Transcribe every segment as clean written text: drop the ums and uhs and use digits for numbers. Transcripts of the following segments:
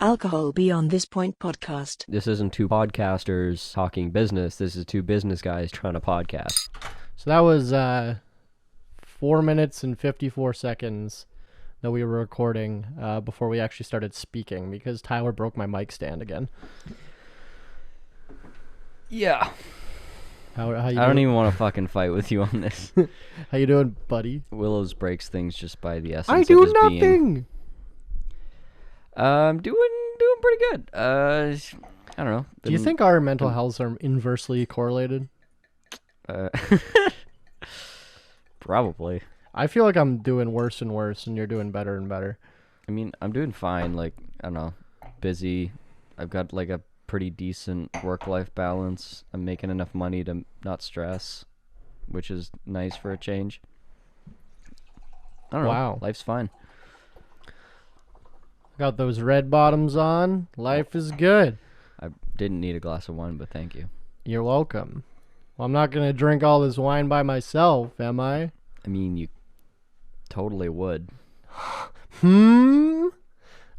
Alcohol Beyond This Point podcast. This isn't two podcasters talking business. This is two business guys trying to podcast. So that was 4 minutes and 54 seconds that we were recording before we actually started speaking because Tyler broke my mic stand again. Yeah. How you I doing? don't even want to fucking fight with you on this. How you doing, buddy? Willows breaks things just by the essence I of do his nothing. being. Doing pretty good. I don't know. Do you think our mental healths are inversely correlated? Probably. I feel like I'm doing worse and worse, and you're doing better and better. I mean, I'm doing fine. Like, I don't know, busy. I've got like a pretty decent work-life balance. I'm making enough money to not stress, which is nice for a change. I don't know. Wow. Life's fine. Got those red bottoms on. Life is good. I didn't need a glass of wine, but thank you. You're welcome. Well, I'm not going to drink all this wine by myself, am I? I mean, you totally would. And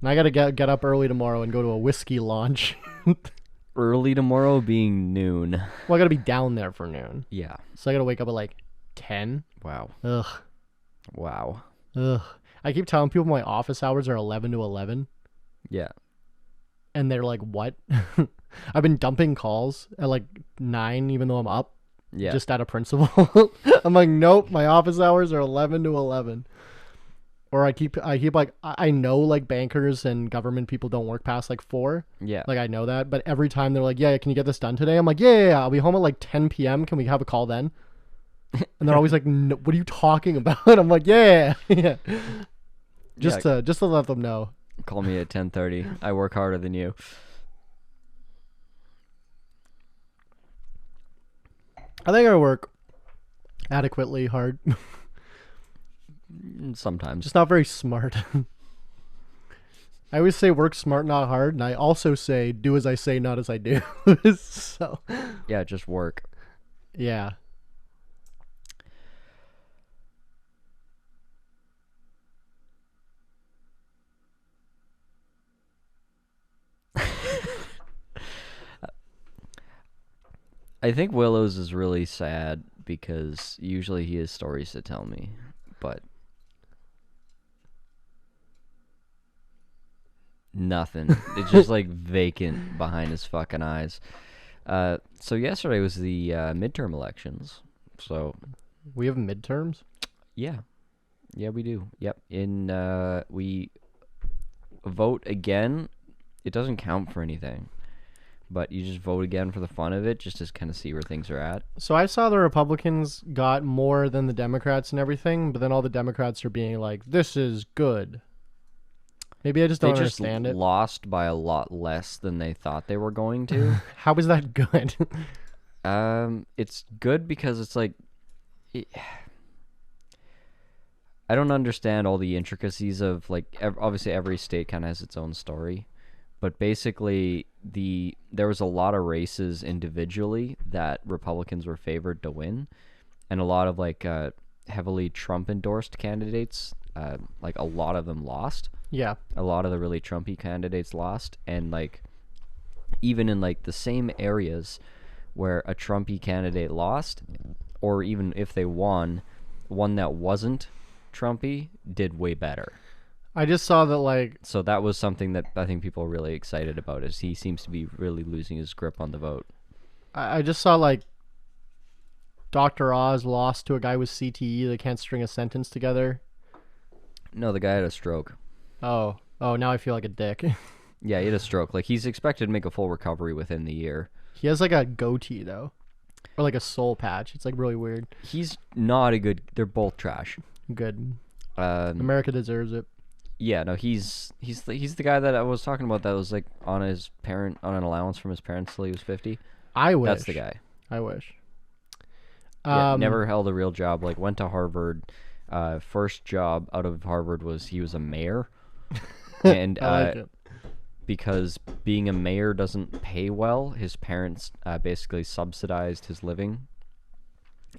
I got to get up early tomorrow and go to a whiskey launch. Early tomorrow being noon. Well, I got to be down there for noon. Yeah. So I got to wake up at like 10. Wow. Ugh. Wow. Ugh. I keep telling people my office hours are 11 to 11. Yeah. And they're like, what? I've been dumping calls at like 9 even though I'm up. Yeah. Just out of principle. I'm like, nope, my office hours are 11 to 11. Or I keep like, I know like bankers and government people don't work past like 4. Yeah. Like I know that. But every time they're like, yeah, can you get this done today? I'm like, yeah. I'll be home at like 10 p.m. Can we have a call then? And they're always like, no, what are you talking about? I'm like, yeah. Yeah. Just to let them know. Call me at 10:30. I work harder than you. I think I work adequately hard. Sometimes. Just not very smart. I always say work smart, not hard. And I also say do as I say, not as I do. So. Yeah, just work. Yeah. I think Willows is really sad because usually he has stories to tell me, but nothing. It's just like vacant behind his fucking eyes. So yesterday was the midterm elections. So We have midterms? yeah, we do. Yep. We vote again. It doesn't count for anything. But you just vote again for the fun of it, just to kind of see where things are at. So I saw the Republicans got more than the Democrats and everything, but then all the Democrats are being like, this is good. Maybe I just don't understand They it. just lost by a lot less than they thought they were going to. How is that good? It's good because it's like... I don't understand all the intricacies of, like, obviously every state kind of has its own story. But basically, there was a lot of races individually that Republicans were favored to win, and a lot of like heavily Trump-endorsed candidates, like a lot of them lost. Yeah. A lot of the really Trumpy candidates lost, and like even in like the same areas where a Trumpy candidate lost, or even if they won, one that wasn't Trumpy did way better. I just saw that, like... So that was something that I think people are really excited about, is he seems to be really losing his grip on the vote. I just saw, like, Dr. Oz lost to a guy with CTE that can't string a sentence together. No, the guy had a stroke. Oh, now I feel like a dick. Yeah, he had a stroke. Like, he's expected to make a full recovery within the year. He has, like, a goatee, though. Or, like, a soul patch. It's, like, really weird. He's not a good... They're both trash. Good. America deserves it. Yeah, no, he's the guy that I was talking about that was, like, on an allowance from his parents till he was 50. I wish. That's the guy. I wish. Yeah, never held a real job. Like, went to Harvard. First job out of Harvard was he was a mayor. And I like it. Because being a mayor doesn't pay well, his parents basically subsidized his living.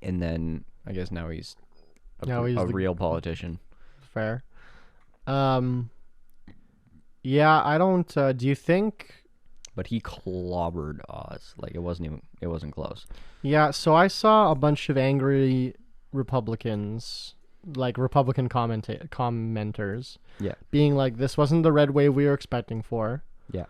And then I guess now he's a real politician. Fair. Yeah, I don't. Do you think? But he clobbered Oz. Like it wasn't close. Yeah, so I saw a bunch of angry Republicans, like Republican commenters, Yeah. being like, "This wasn't the red wave we were expecting for." Yeah.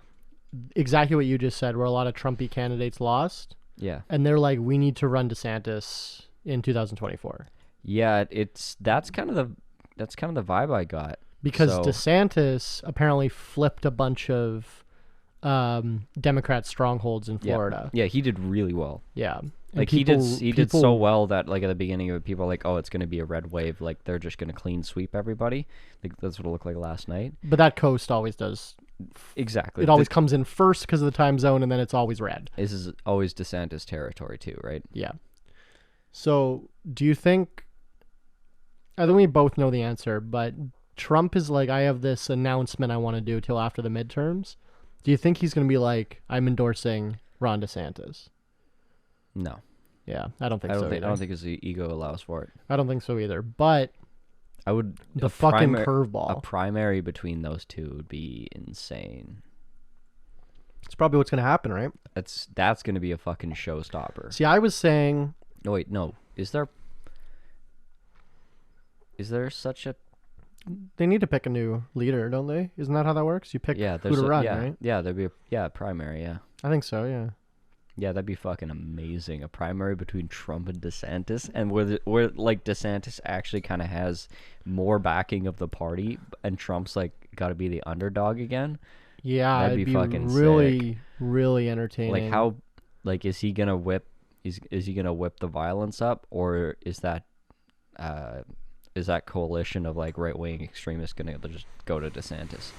Exactly what you just said, where a lot of Trumpy candidates lost, Yeah. and they're like, "We need to run DeSantis in 2024." Yeah, that's kind of the vibe I got. Because So- DeSantis apparently flipped a bunch of Democrat strongholds in Florida. Yeah, he did really well. Yeah. And Like he did people- so well that like at the beginning of it, people were like, oh, it's going to be a red wave. Like they're just going to clean sweep everybody. Like that's what it looked like last night. But that coast always does. Exactly. It always comes in first because of the time zone, and then it's always red. This is always DeSantis territory too, right? Yeah. So do you think? I think we both know the answer, but Trump is like, I have this announcement I want to do till after the midterms. Do you think he's going to be like, I'm endorsing Ron DeSantis? No. Yeah, I don't think I so. don't think either. I don't think his ego allows for it. I don't think so either. But I would the a fucking A curveball. primary between those two would be insane. It's probably what's going to happen, right? That's going to be a fucking showstopper. See, I was saying, No, wait, no. Is there such a they need to pick a new leader, don't they? Isn't that how that works? You pick yeah? who There's to a, run, yeah, right? yeah. There'd be a primary, yeah. I think so. Yeah. Yeah, that'd be fucking amazing. A primary between Trump and DeSantis, and where like DeSantis actually kind of has more backing of the party, and Trump's like got to be the underdog again. Yeah, That'd it'd be be fucking really, really entertaining. Like how, like is he gonna whip? Is he gonna whip the violence up, or is that coalition of like right wing extremists gonna just go to DeSantis?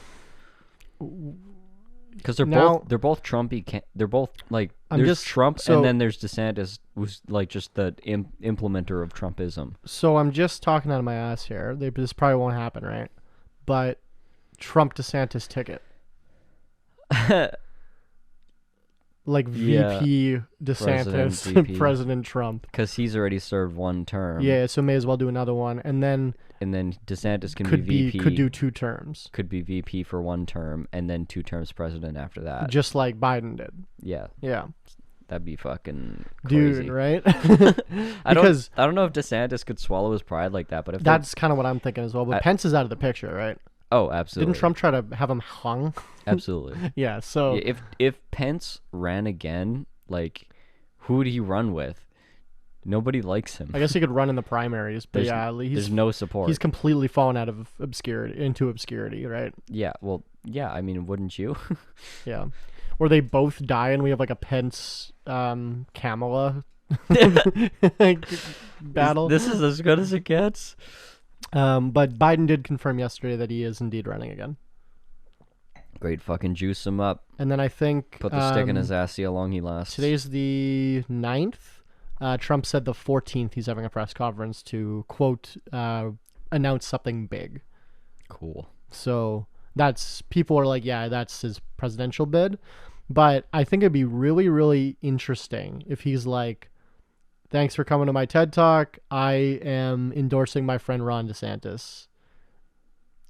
Because they're both Trumpy. They're both like there's Trump, and then there's DeSantis, who's like just the implementer of Trumpism. So I'm just talking out of my ass here. This probably won't happen, right? But Trump DeSantis ticket, like Yeah. VP DeSantis, President, VP. President Trump. Because he's already served one term. Yeah, so may as well do another one, and then DeSantis can could be VP. could do 2 terms, Could be VP for one term, and then 2 terms president after that. just like Biden did. Yeah, Yeah, that'd be fucking crazy. dude, right? I Because don't know if DeSantis could swallow his pride like that, but if that's kind of what I'm thinking as well. But Pence is out of the picture, right? oh, absolutely. Didn't Trump try to have him hung? Absolutely. Yeah. So Yeah, if Pence ran again, like who would he run with? Nobody likes him. I guess he could run in the primaries, but There's- yeah, There's he's no support. he's completely fallen out of into obscurity, right? Yeah, well, yeah. I mean, wouldn't you? Yeah. Or they both die, and we have like a Pence Kamala battle. This is as good as it gets. But Biden did confirm yesterday that he is indeed running again. Great, fucking juice him up. And then I think Put the stick in his ass. See how long he lasts. today's the 9th. Trump said the 14th he's having a press conference to, quote, announce something big. Cool. So people are like, yeah, that's his presidential bid. But I think it'd be really, really interesting if he's like, thanks for coming to my TED Talk. I am endorsing my friend Ron DeSantis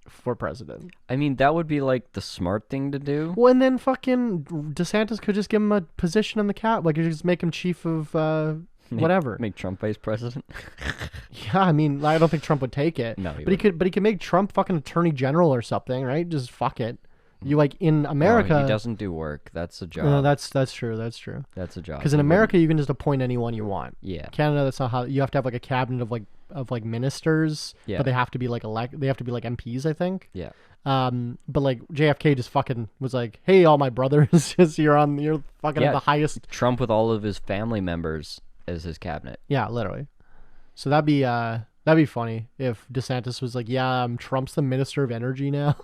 for president. I mean, that would be like the smart thing to do. Well, and then fucking DeSantis could just give him a position in the like just make him chief of whatever. Make Trump vice president. Yeah, I mean, I don't think Trump would take it. No, but he could make Trump fucking attorney general or something, right? Just fuck it. You like in America. No, he doesn't do work. That's a job. No, that's true. That's true. That's a job. Because in He America, you can just appoint anyone you want. Yeah. Canada, that's not how. You have to have like a cabinet of like ministers. Yeah. But they have to be like They have to be like MPs, I think. Yeah. But like JFK just fucking was like, hey, all my brothers, you're fucking at the highest. Trump with all of his family members as his cabinet. Yeah, literally. So that'd be funny if DeSantis was like, yeah, Trump's the minister of energy now,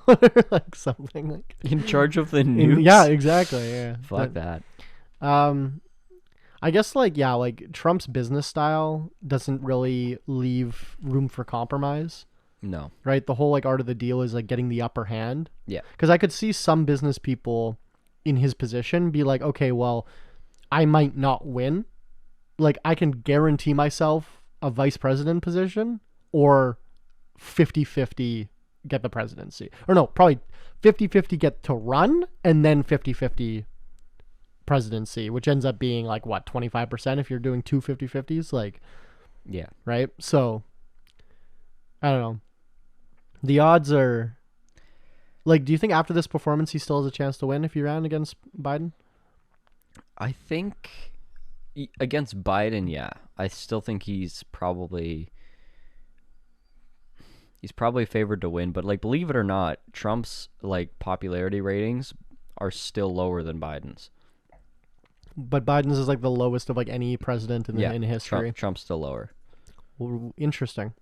like something like. In charge of the nukes. Yeah, exactly. Yeah. Fuck that. I guess like Trump's business style doesn't really leave room for compromise. No. Right? The whole like art of the deal is like getting the upper hand. Yeah. Because I could see some business people in his position be like, okay, well, I might not win. Like I can guarantee myself a vice president position or 50-50 get the presidency. Or no, probably 50-50 get to run, and then 50-50 presidency, which ends up being like, what, 25% if you're doing two 50-50s? Like, Yeah. right? So, I don't know. The odds are... Like, do you think after this performance he still has a chance to win if he ran against Biden? I think against Biden, yeah. I still think he's probably favored to win, but like, believe it or not, Trump's like popularity ratings are still lower than Biden's. But Biden's is like the lowest of like any president in history. Trump's still lower. Well, interesting.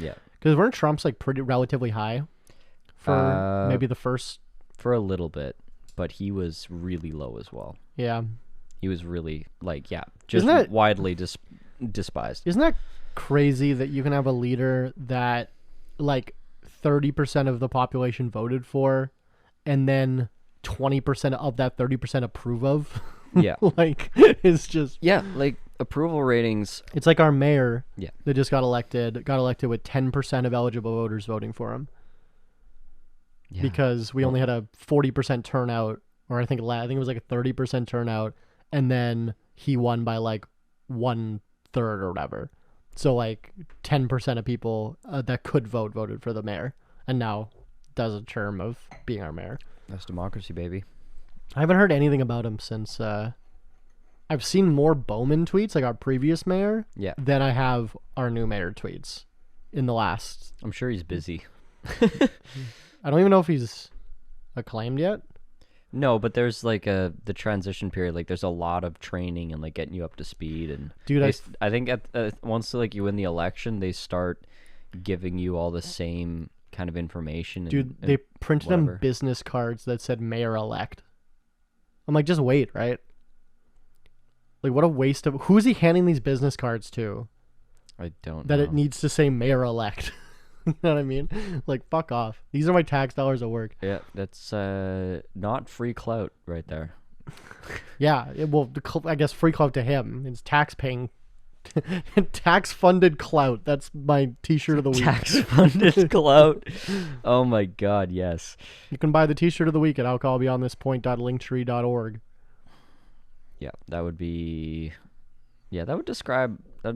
Yeah. Because weren't Trump's like pretty relatively high for maybe the first... For a little bit, but he was really low as well. Yeah. He was really just widely despised. Isn't that crazy that you can have a leader that like 30% of the population voted for, and then 20% of that 30% approve of? Yeah. Like, it's just... Yeah, like approval ratings. It's like our mayor Yeah. that just got elected with 10% of eligible voters voting for him. Yeah. Because we only had a 40% turnout, or I think it was like a 30% turnout, and then he won by like 1/3 or whatever. So like 10% of people that could vote voted for the mayor, and now does a term of being our mayor. That's democracy, baby. I haven't heard anything about him since. I've seen more Bowman tweets, like our previous mayor, than I have our new mayor tweets in the last... I'm sure he's busy. I don't even know if he's acclaimed yet. No, but there's like the transition period. Like, there's a lot of training and like getting you up to speed. And dude, I think once like you win the election, they start giving you all the same kind of information. Dude, they printed him business cards that said mayor elect. I'm like, just wait, right? Like, what a waste of... Who is he handing these business cards to? I don't know. That it needs to say mayor elect. You know what I mean? Like, fuck off. These are my tax dollars at work. Yeah, that's not free clout right there. Yeah, I guess free clout to him. It's tax-paying... tax-funded clout. That's my t-shirt of the week. Tax-funded clout. Oh my god, yes. You can buy the t-shirt of the week at alcoholbeyondthispoint.linktree.org. Yeah, that would be... Yeah, that would describe a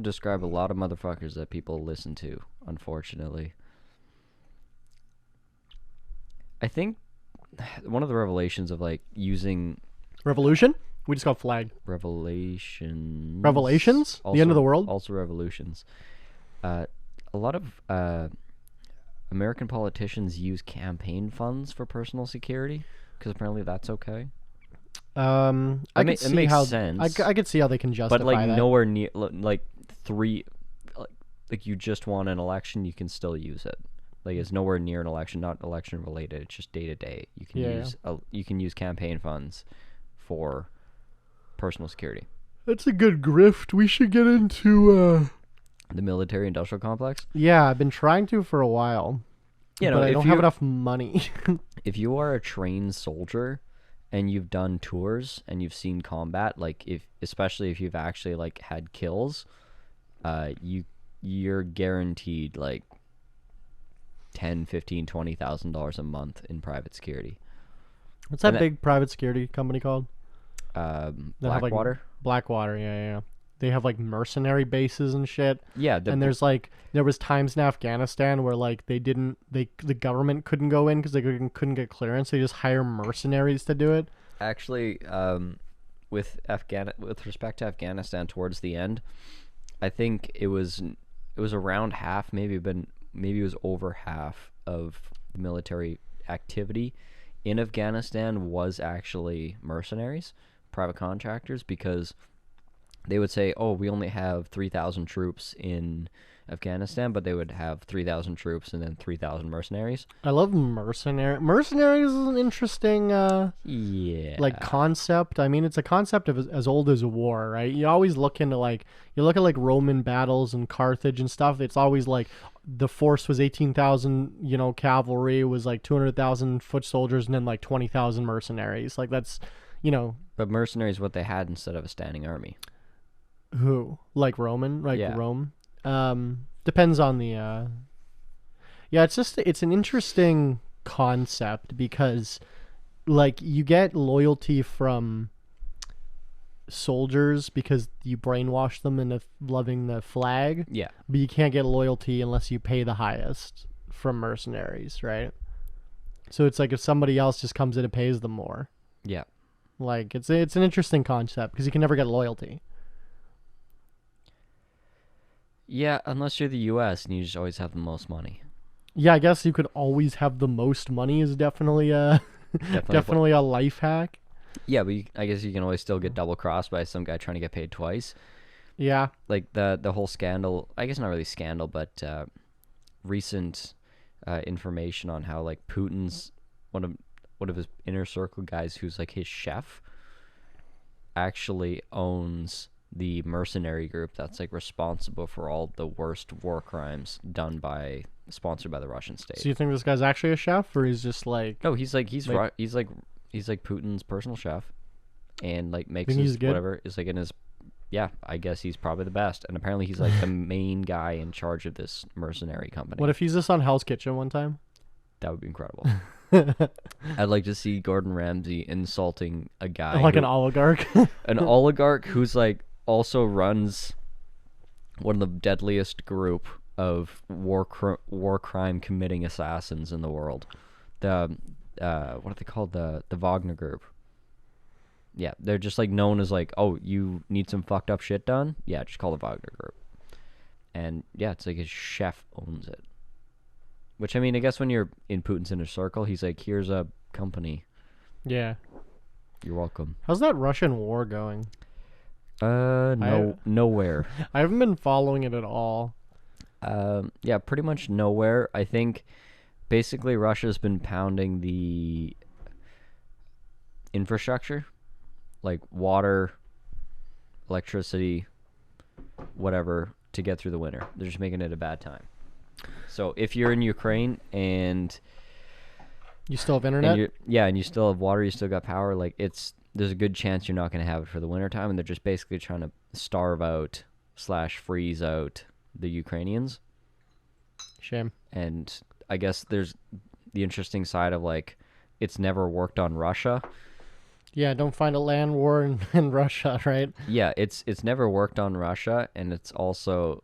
lot of motherfuckers that people listen to, unfortunately. I think one of the revelations of like using... Revolution? We just got flagged. Revelations? Also, the end of the world? Also revolutions. A lot of American politicians use campaign funds for personal security, because apparently that's okay. I could see makes how sense. I could see how they can justify but like that. nowhere near like you just won an election, you can still use it. Like, it's nowhere near an election, not election related. It's just day to day. You can you can use campaign funds for personal security. That's a good grift. We should get into the military industrial complex. Yeah, I've been trying to for a while. But I don't have enough money. If you are a trained soldier and you've done tours and you've seen combat, like especially if you've actually like had kills, you're guaranteed like $10,000, $15,000, $20,000 a month in private security. What's that big private security company called? Blackwater. Blackwater, yeah. They have like mercenary bases and shit. Yeah, and there was times in Afghanistan where like the government couldn't go in because they couldn't get clearance. They just hire mercenaries to do it. Actually, with respect to Afghanistan, towards the end, I think it was around half, maybe it was over half of the military activity in Afghanistan was actually mercenaries, private contractors, because they would say, oh, we only have 3,000 troops in Afghanistan, but they would have 3,000 troops and then 3,000 mercenaries. I love mercenaries is an interesting like concept. I mean, it's a concept of as old as war, right? You always look into you look at like Roman battles and Carthage and stuff. It's always like the force was 18,000, cavalry was like 200,000 foot soldiers, and then like 20,000 mercenaries. Like that's, But mercenaries, what they had instead of a standing army. Who? Like Roman? Like yeah. Rome? Depends on the... Yeah, it's an interesting concept because like you get loyalty from soldiers because you brainwash them into loving the flag, Yeah. but you can't get loyalty unless you pay the highest from mercenaries, right? So it's like if somebody else just comes in and pays them more. Yeah. Like it's an interesting concept because you can never get loyalty. Yeah, unless you're the U.S. and you just always have the most money. Yeah, I guess you could always have the most money is definitely definitely a life hack. Yeah, but I guess you can always still get double crossed by some guy trying to get paid twice. Yeah. Like the whole scandal, I guess not really scandal, but recent information on how like Putin's one of his inner circle guys who's like his chef actually owns the mercenary group that's like responsible for all the worst war crimes sponsored by the Russian state. So you think this guy's actually a chef, or he's just like? No, he's like Putin's personal chef, and like makes Think his he's good? whatever is like in his. Yeah, I guess he's probably the best, and apparently he's like the main guy in charge of this mercenary company. What if he's just on Hell's Kitchen one time? That would be incredible. I'd like to see Gordon Ramsay insulting a guy Like an oligarch. an oligarch who's like also runs one of the deadliest group of war crime committing assassins in the world. The what are they called? The Wagner Group. Yeah, they're just like known as like, oh, you need some fucked up shit done? Yeah, just call the Wagner Group. And yeah, it's like his chef owns it. Which I mean, I guess when you're in Putin's inner circle, he's like, here's a company. Yeah. You're welcome. How's that Russian war going? Nowhere. I haven't been following it at all. Yeah, pretty much nowhere. I think basically Russia's been pounding the infrastructure, like water, electricity, whatever, to get through the winter. They're just making it a bad time. So if you're in Ukraine and You still have internet? and you still have water, you still got power, like there's a good chance you're not going to have it for the winter time, and they're just basically trying to starve out / freeze out the Ukrainians. Shame. And I guess there's the interesting side of like it's never worked on Russia. Yeah, don't find a land war in Russia, right? Yeah, it's never worked on Russia, and it's also,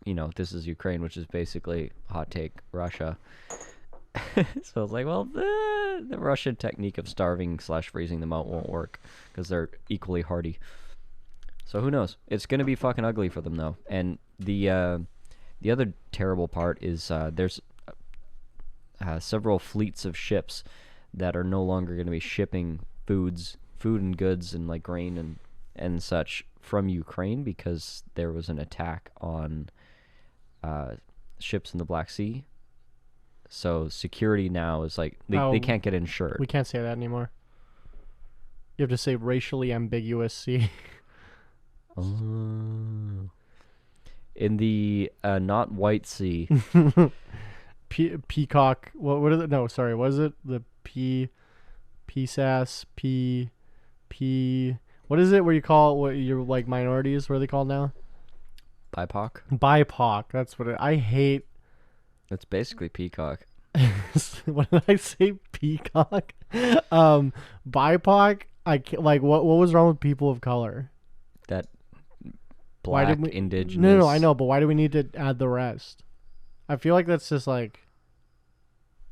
this is Ukraine, which is basically hot take Russia. So it's like, well, the Russian technique of starving / freezing them out won't work because they're equally hardy. So who knows? It's gonna be fucking ugly for them though. And the other terrible part is there's several fleets of ships that are no longer going to be shipping food and goods and like grain and such from Ukraine because there was an attack on ships in the Black Sea. So security now is like they can't get insured. We can't say that anymore. You have to say racially ambiguous sea. In the not White Sea. Peacock. What is it? No, sorry. What is it? The PSAS. What is it where you call what you're like minorities? What are they called now? BIPOC. That's what I hate. It's basically peacock. What did I say? Peacock. BIPOC. Like what was wrong with people of color? That black, indigenous. No, I know, but why do we need to add the rest? I feel like that's just like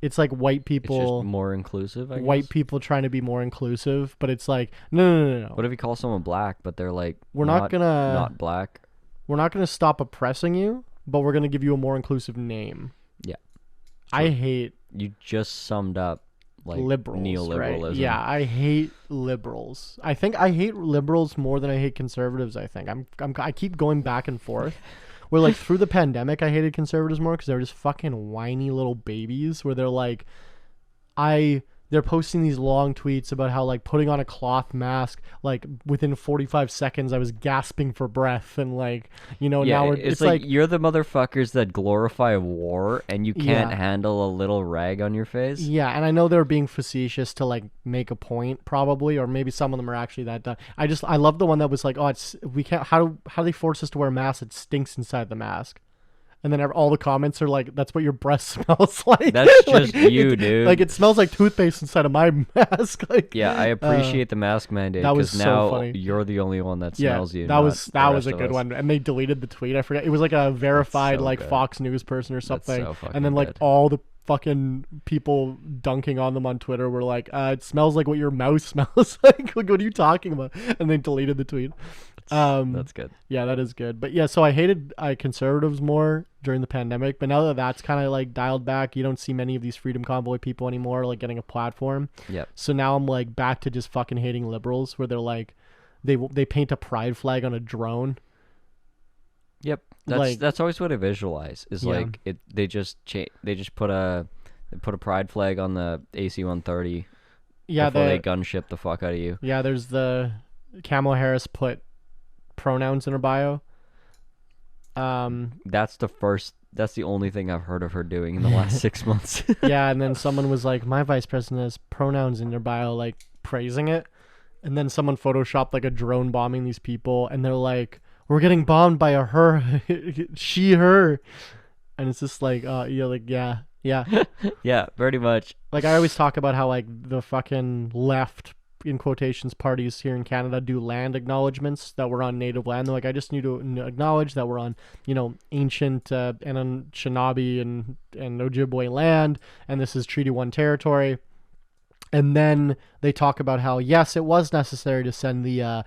it's like white people. It's just more inclusive, I guess. White people trying to be more inclusive, but it's like no. What if you call someone black, but they're like not black? We're not gonna stop oppressing you, but we're gonna give you a more inclusive name. Yeah. I hate. You just summed up like liberals, neoliberalism. Right? Yeah, I hate liberals. I think I hate liberals more than I hate conservatives. I think I keep going back and forth. Where like through the pandemic, I hated conservatives more because they were just fucking whiny little babies. Where they're like, they're posting these long tweets about how like putting on a cloth mask, like within 45 seconds I was gasping for breath, and like now it's like you're the motherfuckers that glorify war and you can't handle a little rag on your face. Yeah, and I know they're being facetious to like make a point probably, or maybe some of them are actually that dumb. I love the one that was like, we can't. How do they force us to wear masks? It stinks inside the mask. And then all the comments are like, "That's what your breath smells like." That's Like, just you, dude. Like it smells like toothpaste inside of my mask. Like, Yeah, I appreciate the mask mandate that was because so now funny. you're the only one that yeah, smells you. that not was the a rest of good us. one. And they deleted the tweet. I forget. It was like a verified so like good. Fox News person or something. so fucking and then like good. all the fucking people dunking on them on Twitter were like, "It smells like what your mouse smells like." Like, what are you talking about? And they deleted the tweet. That's good. Yeah, that is good. But yeah, so I hated conservatives more during the pandemic, but now that that's kind of like dialed back, you don't see many of these Freedom Convoy people anymore like getting a platform. Yep. So now I'm like back to just fucking hating liberals, where they're like, they paint a pride flag on a drone. Yep. Like- That's always what I visualize. Is Yeah. like it. They just put a pride flag on the AC-130 Yeah, before they gunship the fuck out of you. yeah. There's the Kamala Harris put pronouns in her bio. That's the only thing I've heard of her doing in the last 6 months. Yeah, and then someone was like, "My vice president has pronouns in their bio," like praising it. And then someone photoshopped like a drone bombing these people, and they're like, "We're getting bombed by a her, she, her," and it's just like, yeah. Yeah, pretty much. Like I always talk about how like the fucking left in quotations parties here in Canada do land acknowledgements that we're on native land. They're like, I just need to acknowledge that we're on, ancient Anishinaabe and Ojibwe land, and this is Treaty 1 territory. And then they talk about how, yes, it was necessary to send the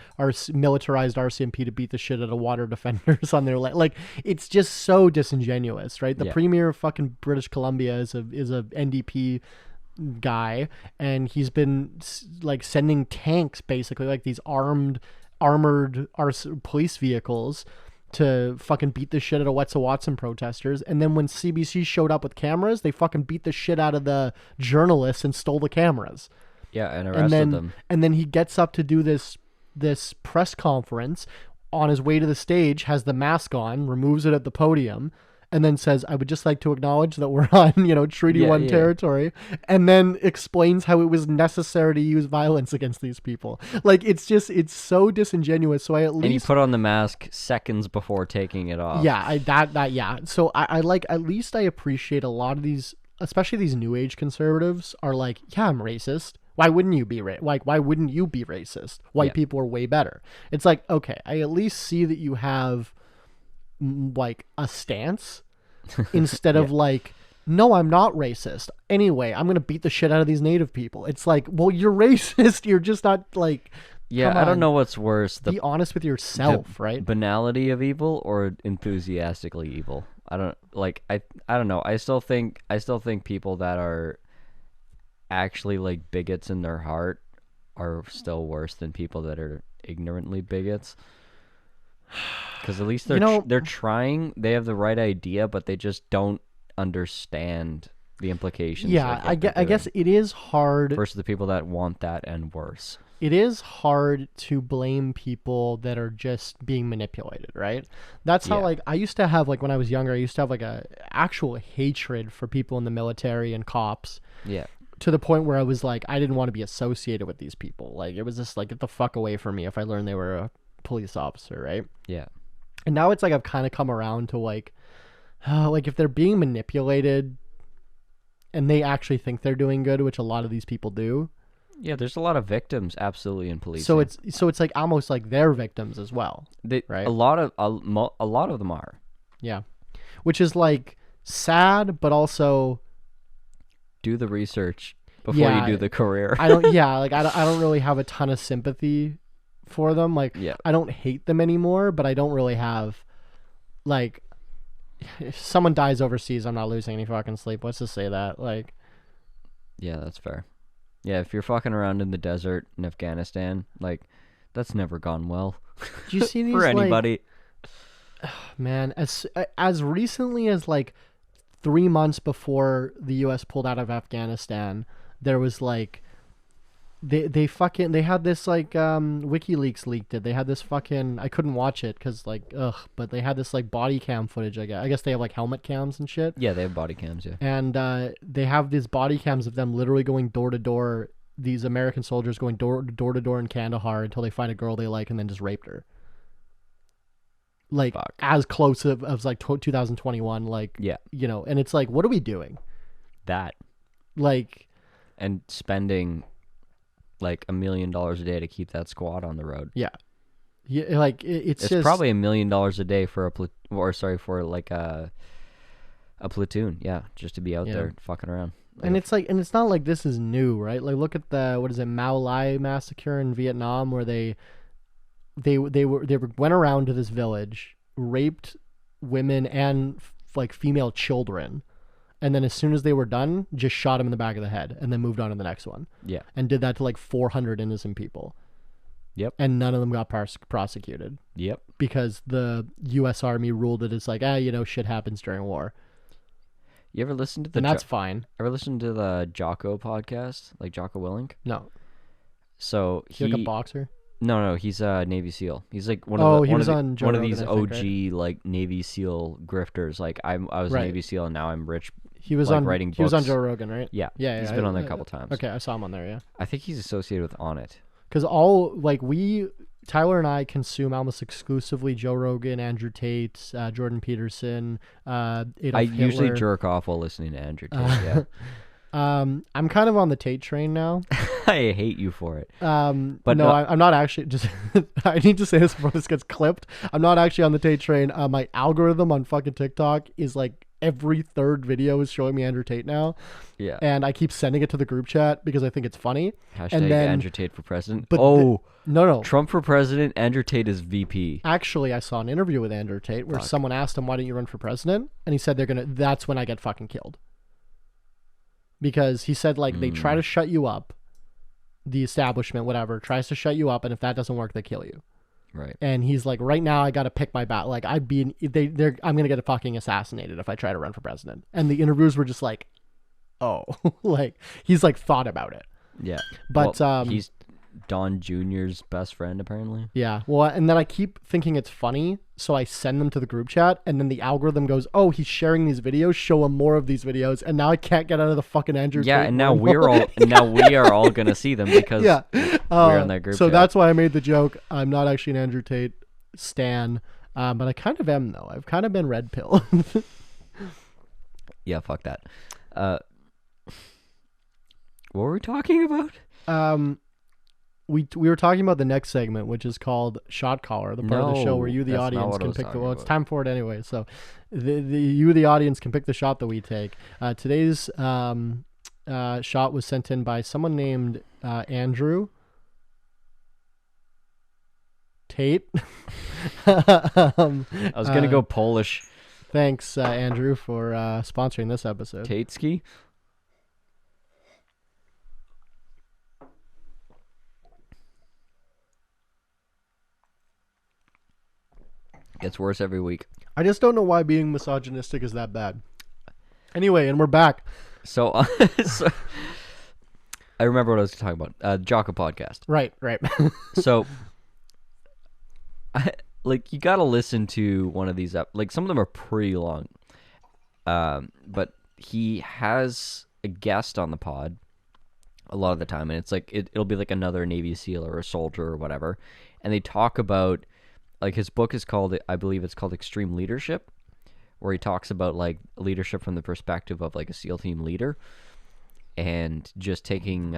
militarized RCMP to beat the shit out of water defenders on their land. Like, it's just so disingenuous, right? The premier of fucking British Columbia is a NDP guy, and he's been like sending tanks, basically, like these armored police vehicles to fucking beat the shit out of Wetzel Watson protesters. And then when CBC showed up with cameras, they fucking beat the shit out of the journalists and stole the cameras. Yeah, and arrested them. And then he gets up to do this press conference. On his way to the stage, has the mask on, removes it at the podium, and then says, "I would just like to acknowledge that we're on, Treaty 1 territory," and then explains how it was necessary to use violence against these people. Like, it's so disingenuous. So And he put on the mask seconds before taking it off. Yeah, yeah. So I like, at least I appreciate a lot of these, especially these new age conservatives are like, yeah, I'm racist. Why wouldn't you be why wouldn't you be racist? White people are way better. It's like, okay, I at least see that you have like a stance instead of like, no, I'm not racist. Anyway, I'm going to beat the shit out of these native people. It's like, well, you're racist. You're just not like, yeah, I don't know what's worse. Be honest with yourself, right? Banality of evil or enthusiastically evil. I don't know. I still think people that are actually like bigots in their heart are still worse than people that are ignorantly bigots. Because at least they're trying. They have the right idea, but they just don't understand the implications. Yeah, I guess it is hard. Versus the people that want that and worse. It is hard to blame people that are just being manipulated, right? That's how, like, I used to have, like, when I was younger, I used to have, like, a actual hatred for people in the military and cops. Yeah. To the point where I was like, I didn't want to be associated with these people. Like, it was just like, get the fuck away from me if I learned they were a police officer, right? Yeah. And now it's like I've kind of come around to like if they're being manipulated and they actually think they're doing good, which a lot of these people do. Yeah, there's a lot of victims absolutely in policing. So it's like almost like they're victims as well. Right? A lot of them are. Yeah. Which is like sad, but also do the research before you do the career. I don't really have a ton of sympathy for them. Like, I don't hate them anymore, but I don't really have, like, if someone dies overseas, I'm not losing any fucking sleep. Let's just say that. Like, yeah, that's fair. Yeah, if you're fucking around in the desert in Afghanistan, like, that's never gone well. Do you see these for anybody? Like, man, as recently as like 3 months before the U.S. pulled out of Afghanistan, there was like they had this like WikiLeaks leaked it. They had this fucking, I couldn't watch it because like but they had this like body cam footage. I guess they have like helmet cams and shit. Yeah, they have body cams. Yeah, and they have these body cams of them literally going door to door. These American soldiers going door to door in Kandahar until they find a girl they like and then just raped her. like Fuck. as close as like 2021, like Yeah. you know, and it's like, what are we doing? That Like, and spending like $1 million a day to keep that squad on the road. yeah, like it's just probably $1 million a day for for like a platoon. Yeah, just to be out there fucking around. and it's like, and it's not like this is new, right? Like, look at the what is it, Mau Lai massacre in Vietnam, where they went around to this village, raped women and like female children, and then as soon as they were done, just shot him in the back of the head, and then moved on to the next one. Yeah, and did that to like 400 innocent people. Yep. And none of them got prosecuted. Yep. Because the U.S. Army ruled it as like, shit happens during war. You ever listen to the? And that's fine. Ever listen to the Jocko podcast, like Jocko Willink? No. So Is he like a boxer? No, he's a Navy SEAL. He's like one Oh, of he was on Joe one of Rogan, these I think, OG like Navy SEAL grifters. Like I was a Right. Navy SEAL and now I'm rich. He was like, on writing He was on books. Joe Rogan, right? Yeah. Yeah. He's been on there a couple times. Okay, I saw him on there. Yeah. I think he's associated with On It. Because Tyler and I consume almost exclusively Joe Rogan, Andrew Tate, Jordan Peterson, Adolf Hitler. Usually jerk off while listening to Andrew Tate. Yeah. I'm kind of on the Tate train now. I hate you for it. But no, I'm not actually. Just I need to say this before this gets clipped. I'm not actually on the Tate train. My algorithm on fucking TikTok is like every third video is showing me Andrew Tate now. Yeah. And I keep sending it to the group chat because I think it's funny. Hashtag Andrew Tate for president. But no. Trump for president. Andrew Tate is VP. Actually, I saw an interview with Andrew Tate where someone asked him, "Why don't you run for president?" And he said that's when I get fucking killed. Because he said, like, they try to shut you up, the establishment, whatever, tries to shut you up, and if that doesn't work, they kill you. Right. And he's like, right now, I got to pick my battle. Like, I'm going to get fucking assassinated if I try to run for president. And the interviewers were just like, oh, like, he's like thought about it. Yeah. But he's Don Jr.'s best friend, apparently. Yeah. Well, and then I keep thinking it's funny, so I send them to the group chat, and then the algorithm goes, "Oh, he's sharing these videos. Show him more of these videos." And now I can't get out of the fucking Andrew. Yeah, Tate and now wormhole. we are all gonna see them because we're on that group. So chat. that's why I made the joke. I'm not actually an Andrew Tate stan, but I kind of am though. I've kind of been red pill. Yeah, fuck that. What were we talking about? We were talking about the next segment, which is called Shot Caller, the part of the show where you, the that's not audience, what I can was pick the. talking Well, it's about. time for it anyway. So, you, the audience, can pick the shot that we take. Today's shot was sent in by someone named Andrew Tate. I was gonna go Polish. Thanks, Andrew, for sponsoring this episode. Tateski. Gets worse every week. I just don't know why being misogynistic is that bad. Anyway, and we're back. So, I remember what I was talking about. Jocko podcast. Right. So, you gotta listen to one of these up. Like some of them are pretty long. But he has a guest on the pod a lot of the time, and it's like it'll be like another Navy SEAL or a soldier or whatever, and they talk about. Like his book is called, I believe it's called Extreme Leadership, where he talks about like leadership from the perspective of like a SEAL team leader, and just taking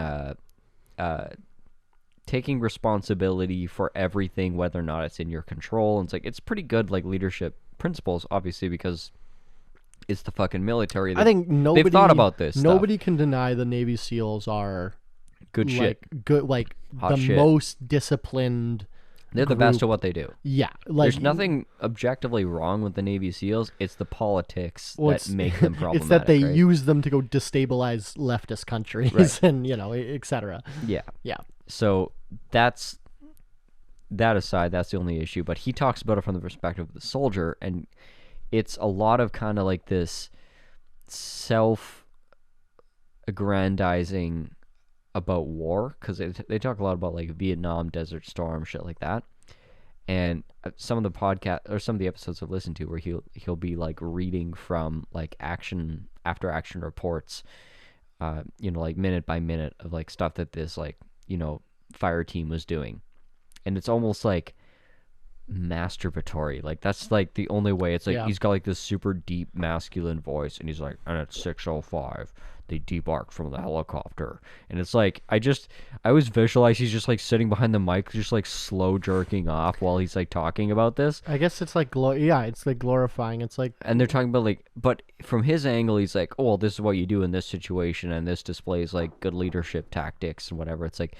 responsibility for everything, whether or not it's in your control. And it's pretty good like leadership principles, obviously, because it's the fucking military. I think they've thought about this. Nobody can deny the Navy SEALs are good shit. Hot the shit. most disciplined. They're the best at what they do. Yeah, There's nothing objectively wrong with the Navy SEAls. It's the politics that make them problematic. It's that they right? use them to go destabilize leftist countries, Right. and etc. Yeah. Yeah. So that's that aside. That's the only issue. But he talks about it from the perspective of the soldier, and it's a lot of kind of like this self-aggrandizing about war, because they talk a lot about like Vietnam, Desert Storm, shit like that. And some of the podcast or some of the episodes I've listened to where he'll be like reading from like action reports, like minute by minute of like stuff that this like fire team was doing, and it's almost like masturbatory. Like that's like the only way. It's like Yeah. he's got like this super deep masculine voice, and he's like, and at 6:05 they debarked from the helicopter, and it's like I always visualize he's just like sitting behind the mic, just like slow jerking off while he's like talking about this. I guess it's like it's like glorifying. It's like, And they're talking about like, but from his angle, he's like, oh, well, this is what you do in this situation, and this displays like good leadership tactics and whatever. It's like,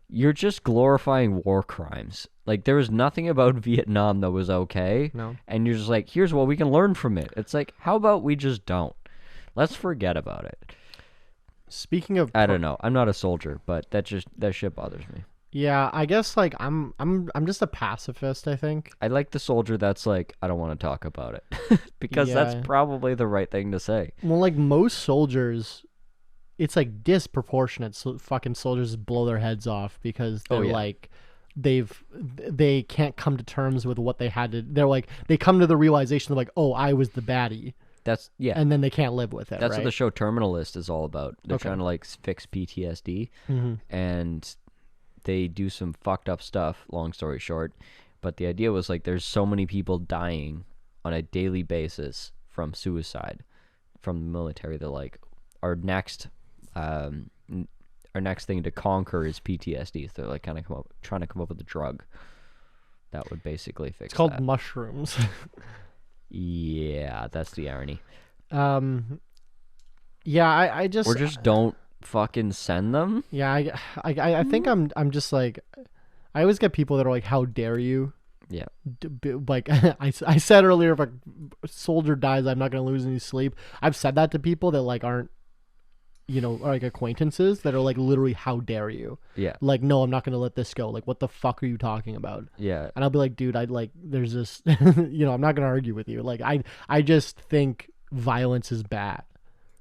you're just glorifying war crimes. Like there was nothing about Vietnam that was okay. No. And you're just like, here's what we can learn from it. It's like, how about we just don't? Let's forget about it. speaking of, I don't know. I'm not a soldier, but that shit bothers me. yeah, I guess like I'm just a pacifist, I think. I like the soldier that's like, I don't want to talk about it. Because that's Yeah. probably the right thing to say. Well, like most soldiers, it's like disproportionate. So fucking soldiers blow their heads off because they're yeah. like, they can't come to terms with what they had to. They're like, they come to the realization of like, oh, I was the baddie, That's, yeah. and then they can't live with it. That's right? what the show Terminalist is all about. They're Okay. trying to like fix PTSD, Mhm. and they do some fucked up stuff. Long story short, but the idea was like there's so many people dying on a daily basis from suicide, from the military. They're like, our next thing to conquer is PTSD. So they're like kind of trying to come up with a drug that would basically fix It's called that. mushrooms. Yeah, that's the irony. Yeah, I just Or just don't fucking send them. yeah, I think I'm just like, I always get people that are like, how dare you? Yeah. Like I said earlier, if a soldier dies, I'm not gonna lose any sleep. I've said that to people that like aren't, are like acquaintances that are like literally, how dare you? Yeah. Like, no, I'm not gonna let this go. Like, what the fuck are you talking about? Yeah. And I'll be like, dude, there's this, I'm not gonna argue with you. Like, I just think violence is bad.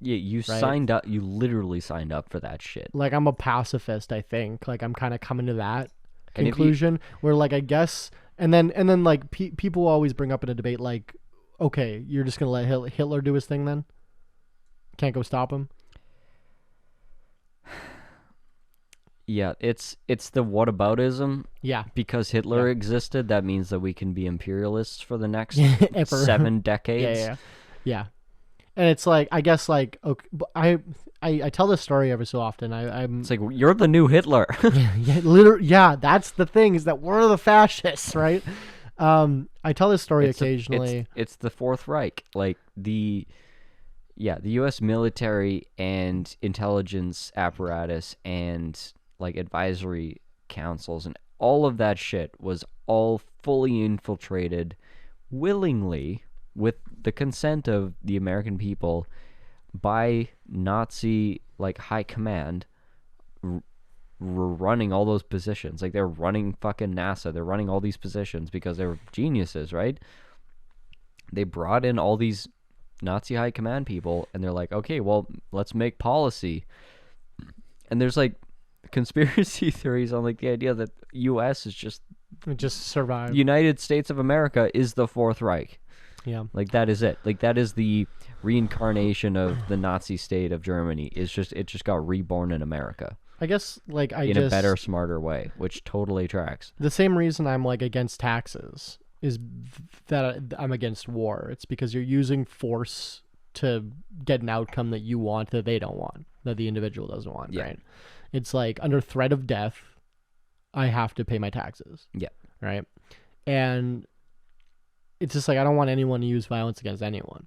Yeah, you Right? signed up. You literally signed up for that shit. Like, I'm a pacifist, I think. Like, I'm kind of coming to that And if you- conclusion where, like, I guess, and then like people always bring up in a debate, like, okay, you're just gonna let Hitler do his thing then? Can't go stop him? Yeah, it's the whataboutism. Yeah. Because Hitler Yeah. existed, that means that we can be imperialists for the next Ever. 7 decades. Yeah. And it's like, I guess, like, okay, but I tell this story every so often. I'm It's like, you're the new Hitler. yeah, that's the thing, is that we're the fascists, right? I tell this story occasionally. It's the Fourth Reich. Like, the U.S. military and intelligence apparatus and, like, advisory councils and all of that shit was all fully infiltrated willingly with the consent of the American people by Nazi, like, high command running all those positions. Like, they're running fucking NASA. They're running all these positions because they're geniuses, right? They brought in all these Nazi high command people, and they're like, okay, well, let's make policy. And there's, like, conspiracy theories on, like, the idea that U.S. is just survive. United States of America is the Fourth Reich. Yeah. Like, that is it. Like, that is the reincarnation of the Nazi state of Germany. It just got reborn in America I guess, like, in a better, smarter way, which totally tracks. the same reason I'm, like, against taxes is that I'm against war. It's because you're using force to get an outcome that you want that they don't want, that the individual doesn't want, Yeah. right? It's like, under threat of death, I have to pay my taxes. Yeah. Right? And it's just like, I don't want anyone to use violence against anyone.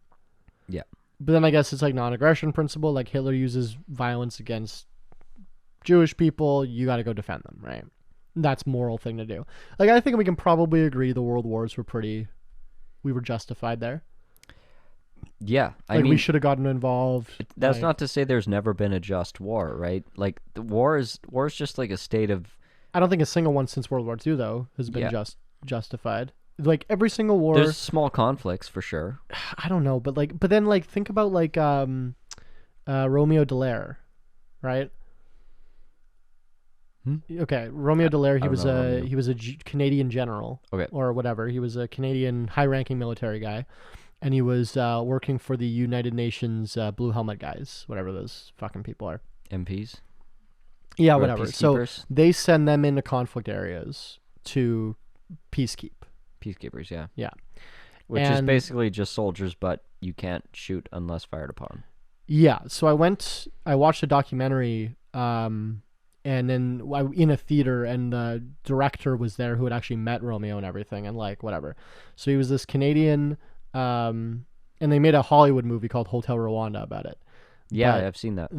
Yeah. But then I guess it's like non-aggression principle. Like, Hitler uses violence against Jewish people. You got to go defend them, right? That's moral thing to do. Like, I think we can probably agree the world wars were we were justified there. Yeah. I Like, mean, we should have gotten involved. that's like, not to say there's never been a just war, right? Like, the war is just like a state of... I don't think a single one since World War II, though, has been Yeah. justified. Like, every single war... There's small conflicts, for sure. I don't know, but then like think about like Romeo Dallaire, right? Okay, Romeo Dallaire. He don't was know a Romeo. Canadian general, Okay. or whatever. He was a Canadian high-ranking military guy, and he was working for the United Nations Blue Helmet guys, whatever those fucking people are. MPs? Yeah, Or whatever. So peacekeepers? they send them into conflict areas to Peacekeepers, yeah. Yeah. Which is And- basically just soldiers, but you can't shoot unless fired upon. Yeah, so I watched a documentary, and then in a theater, and the director was there who had actually met Romeo and everything, and like whatever. So he was this Canadian, and they made a Hollywood movie called Hotel Rwanda about it. Yeah, But I've seen that.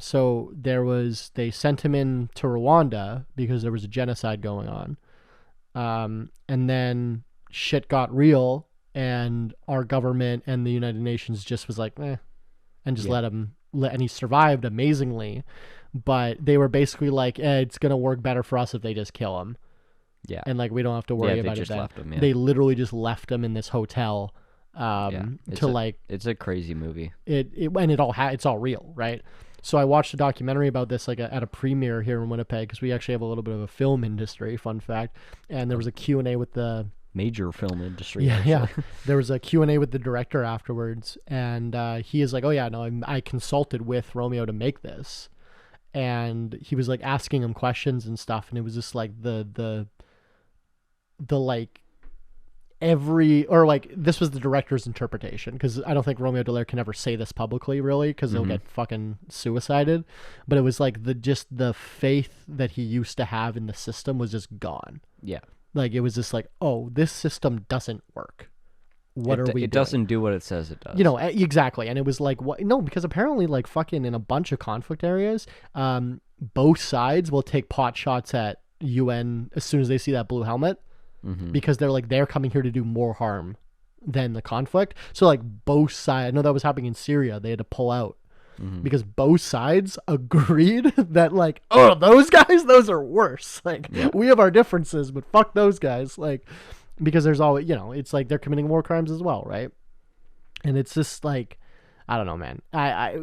So they sent him in to Rwanda because there was a genocide going on, and then shit got real, and our government and the United Nations just was like, and just let him, and he survived amazingly, but they were basically like, it's gonna work better for us if they just kill him, Yeah. and like we don't have to worry they about just it then. left him, yeah. They literally just left him in this hotel, It's a crazy movie. it's all real, right? So I watched a documentary about this like at a premiere here in Winnipeg, because we actually have a little bit of a film industry, fun fact, and there was a Q&A with the Major film industry. yeah. There was a Q&A with the director afterwards, and he is like, oh yeah, no, I consulted with Romeo to make this, and he was like asking him questions and stuff, and it was just like the like this was the director's interpretation, because I don't think Romeo Dallaire can ever say this publicly, really, because he'll get fucking suicided, but it was like the faith that he used to have in the system was just gone. Yeah. Like, it was just like, oh, this system doesn't work. What are we doing? It doesn't do what it says it does. You know, exactly. And it was like, what? No, because apparently, like, fucking in a bunch of conflict areas, both sides will take pot shots at UN as soon as they see that blue helmet, because they're coming here to do more harm than the conflict. So, like, both sides, I know that was happening in Syria. They had to pull out. Because both sides agreed that, like, oh, those guys, those are worse. Like, we have our differences, but fuck those guys. Like, because there's always, it's like they're committing war crimes as well, right? And it's just like, I don't know, man. I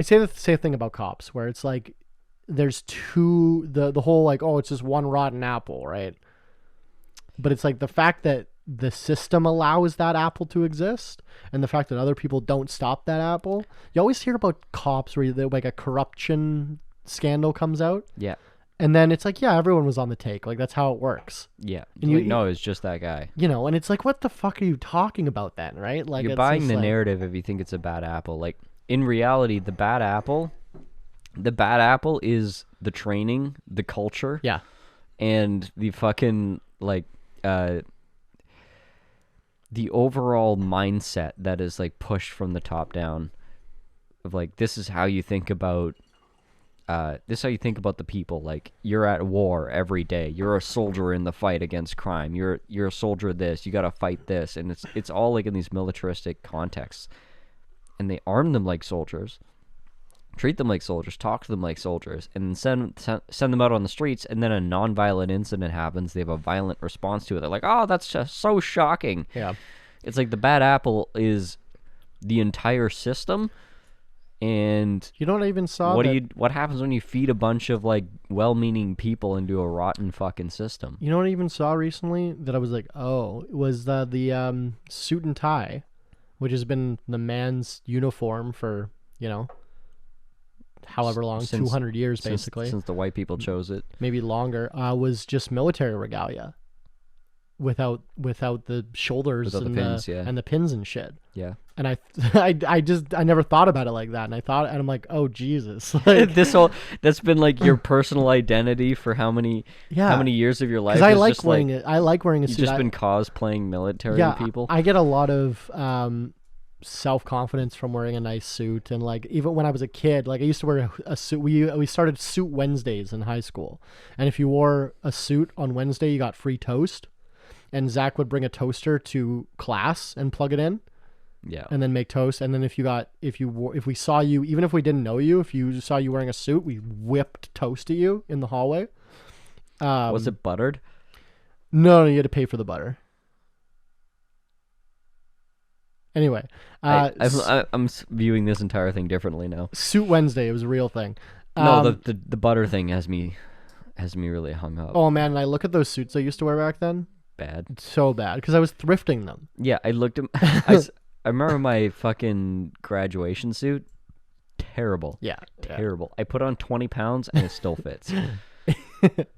say the same thing about cops, where it's like there's the whole like, oh, it's just one rotten apple, right? But it's like the fact that the system allows that apple to exist, and the fact that other people don't stop that apple. You always hear about cops where like a corruption scandal comes out, and then it's like, yeah, everyone was on the take, like that's how it works. Yeah, and no, it's just that guy. And it's like, what the fuck are you talking about then, right? Like, you're buying the narrative if you think it's a bad apple. Like, in reality, the bad apple is the training, the culture, and the fucking like the overall mindset that is like pushed from the top down, of like, this is how you think about the people. Like, you're at war every day, you're a soldier in the fight against crime, you're a soldier of this, you got to fight this, and it's all like in these militaristic contexts, and they arm them like soldiers, treat them like soldiers, talk to them like soldiers, and send them out on the streets, and then a non-violent incident happens, they have a violent response to it. They're like, oh, that's just so shocking. Yeah. It's like the bad apple is the entire system, and you don't even saw what happens when you feed a bunch of like well-meaning people into a rotten fucking system? You know what I even saw recently that I was like, oh, it was the suit and tie, which has been the man's uniform for, however long, 200 years basically, since the white people chose it, maybe longer, was just military regalia without the shoulders, without and the pins, and the pins and shit. Yeah. And I never thought about it like that, and I'm like, oh Jesus, like, that's been like your personal identity for how many years of your life? Because I like wearing it. I like wearing a suit. You've just been cosplaying military people. I get a lot of self-confidence from wearing a nice suit, and like, even when I was a kid, like, I used to wear a suit. We started Suit Wednesdays in high school, and if you wore a suit on Wednesday, you got free toast, and Zach would bring a toaster to class and plug it in, and then make toast. And then if we saw you, even if we didn't know you, if you saw you wearing a suit, we whipped toast at you in the hallway. Was it buttered? No, you had to pay for the butter. Anyway, I'm viewing this entire thing differently now. Suit Wednesday, it was a real thing. No, the butter thing has me really hung up. Oh man, and I look at those suits I used to wear back then. Bad. So bad, because I was thrifting them. Yeah, I looked at. I remember my fucking graduation suit. Terrible. Yeah. Terrible. I put on 20 pounds and it still fits.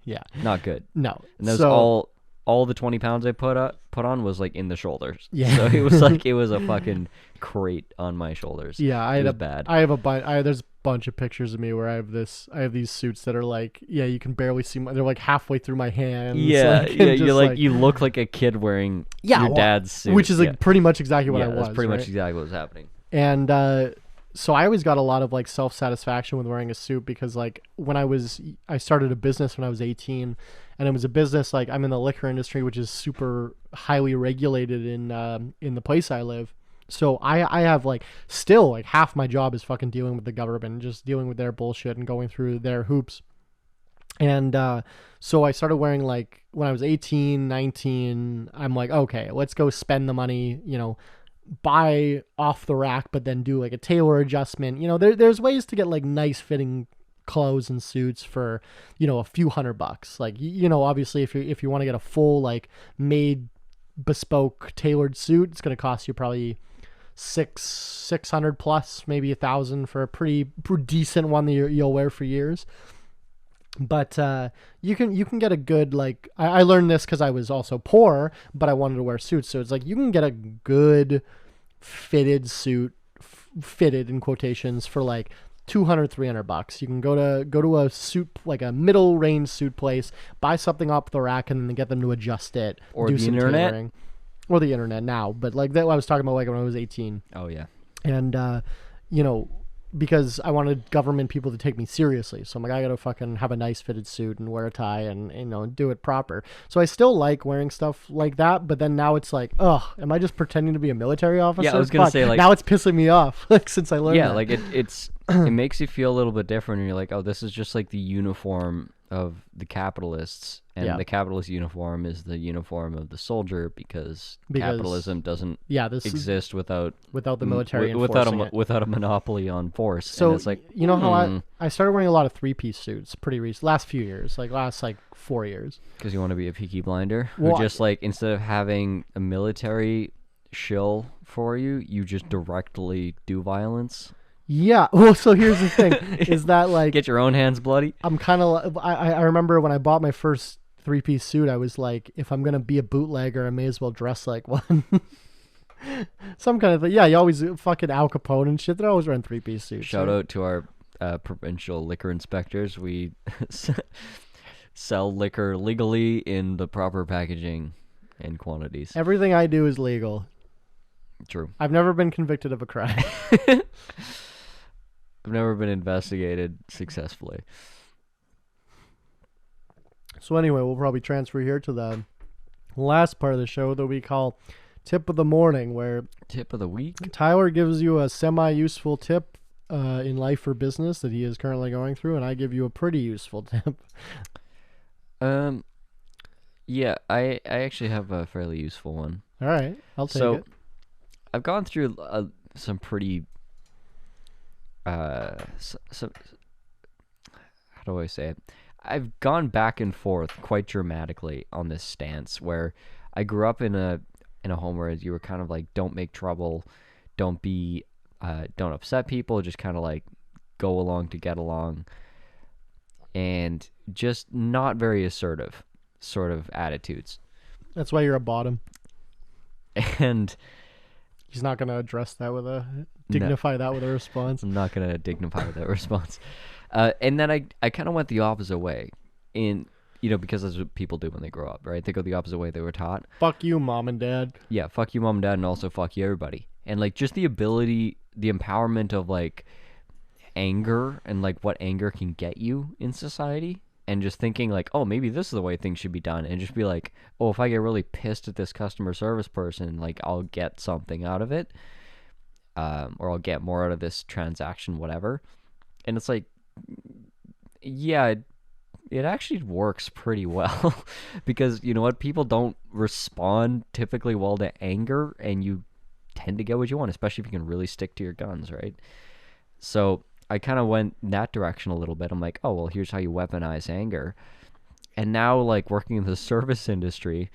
Yeah. Not good. No. And that's so, all the 20 pounds I put on was like in the shoulders. Yeah. So it was like it was a fucking crate on my shoulders. Yeah, it was bad. I have a bunch. There's a bunch of pictures of me where I have these suits that are like, yeah, you can barely see they're like halfway through my hands. Yeah, like, yeah. You like you look like a kid wearing your dad's suit, which is like pretty much exactly what I was. That's pretty right? much exactly what was happening. And so I always got a lot of like self-satisfaction with wearing a suit because like I started a business when I was 18, and it was a business like I'm in the liquor industry, which is super highly regulated in the place I live. So I have like still like half my job is fucking dealing with the government and just dealing with their bullshit and going through their hoops. And so I started wearing like when I was 18, 19, I'm like, okay, let's go spend the money, buy off the rack, but then do like a tailor adjustment. There's ways to get like nice fitting clothes and suits for, a few $100. Like, obviously if you want to get a full like made bespoke tailored suit, it's going to cost you probably 600 plus, maybe 1,000 for a pretty decent one that you'll wear for years. But you can get a good, like, I learned this because I was also poor, but I wanted to wear suits. So it's like you can get a good fitted suit, fitted in quotations, for like $200-$300. You can go to a suit, like a middle range suit place, buy something off the rack, and then get them to adjust it, or do the some internet, tailoring. Or the internet now. But like that, I was talking about like when I was 18. Oh yeah, and because I wanted government people to take me seriously. So I'm like, I gotta fucking have a nice fitted suit and wear a tie and do it proper. So I still like wearing stuff like that, but then now it's like, am I just pretending to be a military officer? Yeah, I was gonna say, like, now it's pissing me off. Like since I learned that. like it's it makes you feel a little bit different, and you're like, oh, this is just like the uniform of the capitalists, and the capitalist uniform is the uniform of the soldier because capitalism doesn't exist without the military without a monopoly on force. So and it's like, how I started wearing a lot of 3-piece suits pretty recent, last few years, like last 4 years. Because you want to be a Peaky Blinder, well, who just like instead of having a military shill for you, you just directly do violence. Yeah, well, so here's the thing, is that like... Get your own hands bloody? I'm kind of... I remember when I bought my first 3-piece suit, I was like, if I'm going to be a bootlegger, I may as well dress like one. Some kind of thing. Yeah, you always... Fucking Al Capone and shit, they're always wearing 3-piece suits. Shout out to our provincial liquor inspectors. We sell liquor legally in the proper packaging and quantities. Everything I do is legal. True. I've never been convicted of a crime. I've never been investigated successfully. So anyway, we'll probably transfer here to the last part of the show that we call Tip of the Morning, where... Tip of the week? Tyler gives you a semi-useful tip in life or business that he is currently going through, and I give you a pretty useful tip. Yeah, I actually have a fairly useful one. All right, I'll take it. I've gone through some pretty... how do I say it? I've gone back and forth quite dramatically on this stance, where I grew up in a home where you were kind of like, don't make trouble, don't upset people, just kind of like go along to get along, and just not very assertive sort of attitudes. That's why you're a bottom. And he's not going to address that with that with a response. I'm not going to dignify with that response. And then I kind of went the opposite way, because that's what people do when they grow up, right? They go the opposite way they were taught. Fuck you, mom and dad. Yeah, fuck you, mom and dad, and also fuck you, everybody. And like just the ability, the empowerment of like anger and like what anger can get you in society, and just thinking like, oh, maybe this is the way things should be done, and just be like, oh, if I get really pissed at this customer service person, like I'll get something out of it, or I'll get more out of this transaction, whatever. And it's like, yeah, it actually works pretty well because you know what, people don't respond typically well to anger, and you tend to get what you want, especially if you can really stick to your guns, right? So I kind of went that direction a little bit. I'm like, oh, well, here's how you weaponize anger. And now, like, working in the service industry,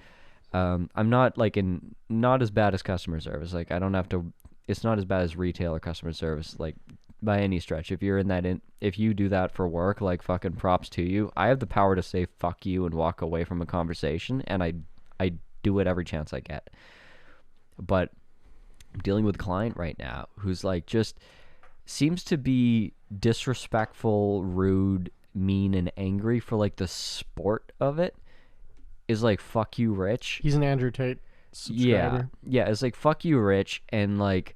I'm not as bad as customer service. Like, I don't have to, it's not as bad as retail or customer service. Like, by any stretch. If you're if you do that for work, like fucking props to you. I have the power to say fuck you and walk away from a conversation, and I do it every chance I get. But I'm dealing with a client right now who's like just seems to be disrespectful, rude, mean, and angry for like the sport of it. Is like fuck you, Rich. He's an Andrew Tate subscriber. Yeah, it's like fuck you, Rich, and like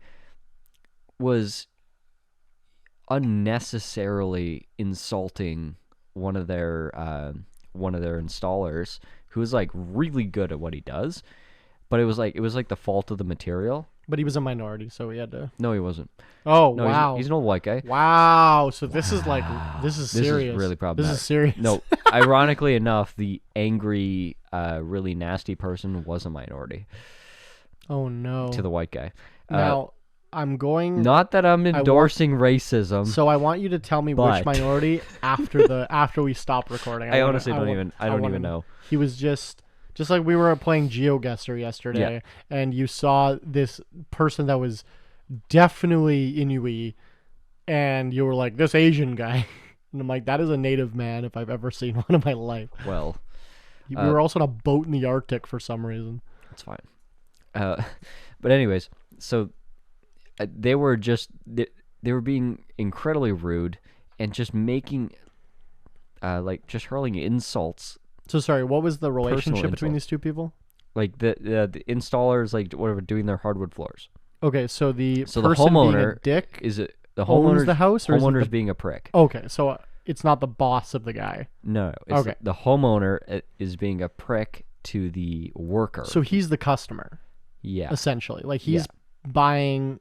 was unnecessarily insulting one of their installers who was like really good at what he does, but it was like the fault of the material. But he was a minority, so he had to. No, he wasn't. Oh, No, wow. he's an old white guy. Wow. So this is like this is serious. This is really problematic. This is serious. No, ironically enough, the angry, really nasty person was a minority. Oh no. To the white guy. Now I'm going. Not that I'm endorsing racism. So I want you to tell me which minority after we stop recording. I honestly don't even know. He was just like we were playing GeoGuessr yesterday, and you saw this person that was definitely Inuit, and you were like, this Asian guy. And I'm like, that is a native man if I've ever seen one in my life. Well, we were also on a boat in the Arctic for some reason. That's fine. But anyways, so they were being incredibly rude and just making just hurling insults. So sorry, what was the relationship between insult. these two people? Like the installers, like whatever, doing their hardwood floors. Okay, so the So person the homeowner being a dick is it the owns homeowner the house, or is it homeowner's the- being a prick. Okay, so it's not the boss of the guy. No, it's Okay. the homeowner is being a prick to the worker. So he's the customer, yeah, essentially. Like he's buying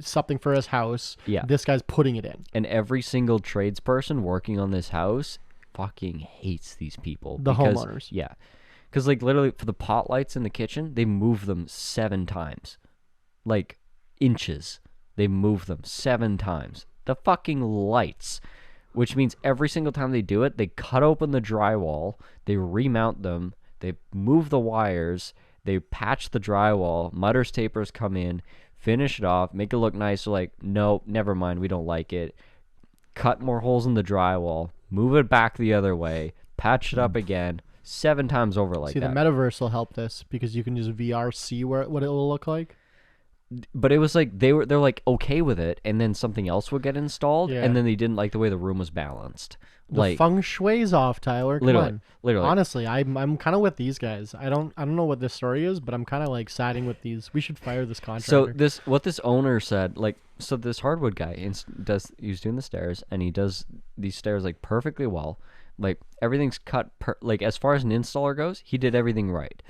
something for his house. Yeah. This guy's putting it in. and every single tradesperson working on this house fucking hates these people. The because, homeowners. Yeah, because like literally for the pot lights in the kitchen, they move them 7 times, like inches. They move them 7 times. The fucking lights, which means every single time they do it, they cut open the drywall, they remount them, they move the wires, they patch the drywall, mutters tapers come in, finish it off, make it look nice. They're like, no, never mind, we don't like it. Cut more holes in the drywall, move it back the other way, patch it up again, 7 times over like See, that. the metaverse will help this because you can just VR see what it will look like. But it was like they're like okay with it, and then something else would get installed, Yeah. and then they didn't like the way the room was balanced. The Like feng shui's off, Tyler. Come on. literally. Honestly, I'm kind of with these guys. I don't know what this story is, but I'm kind of like siding with these. We should fire this contractor. So what this owner said, like, so this hardwood guy he's doing the stairs, and he does these stairs like perfectly well. Like everything's cut like as far as an installer goes, he did everything right.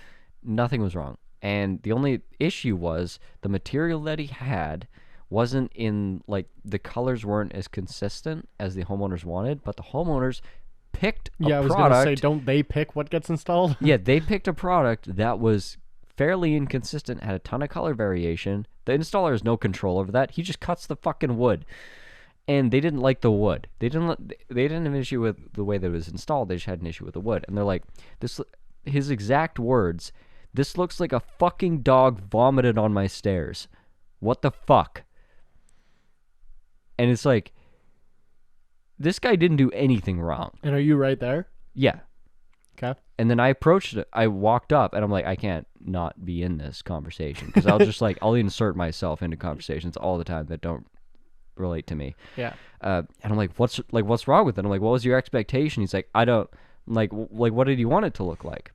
Nothing was wrong. And the only issue was the material that he had wasn't in, like, the colors weren't as consistent as the homeowners wanted, but the homeowners picked a I was product. gonna say, don't they pick what gets installed? Yeah, they picked a product that was fairly inconsistent, had a ton of color variation. The installer has no control over that. He just cuts the fucking wood. And they didn't like the wood. They didn't have an issue with the way that it was installed. They just had an issue with the wood. And they're like, his exact words, "This looks like a fucking dog vomited on my stairs. What the fuck?" And it's like, this guy didn't do anything wrong. And are you right there? Yeah. Okay. And then I approached it. I walked up, and I'm like, I can't not be in this conversation. Because I'll insert myself into conversations all the time that don't relate to me. Yeah. And I'm like, what's wrong with it? I'm like, what was your expectation? He's like, I don't, like, what did you want it to look like?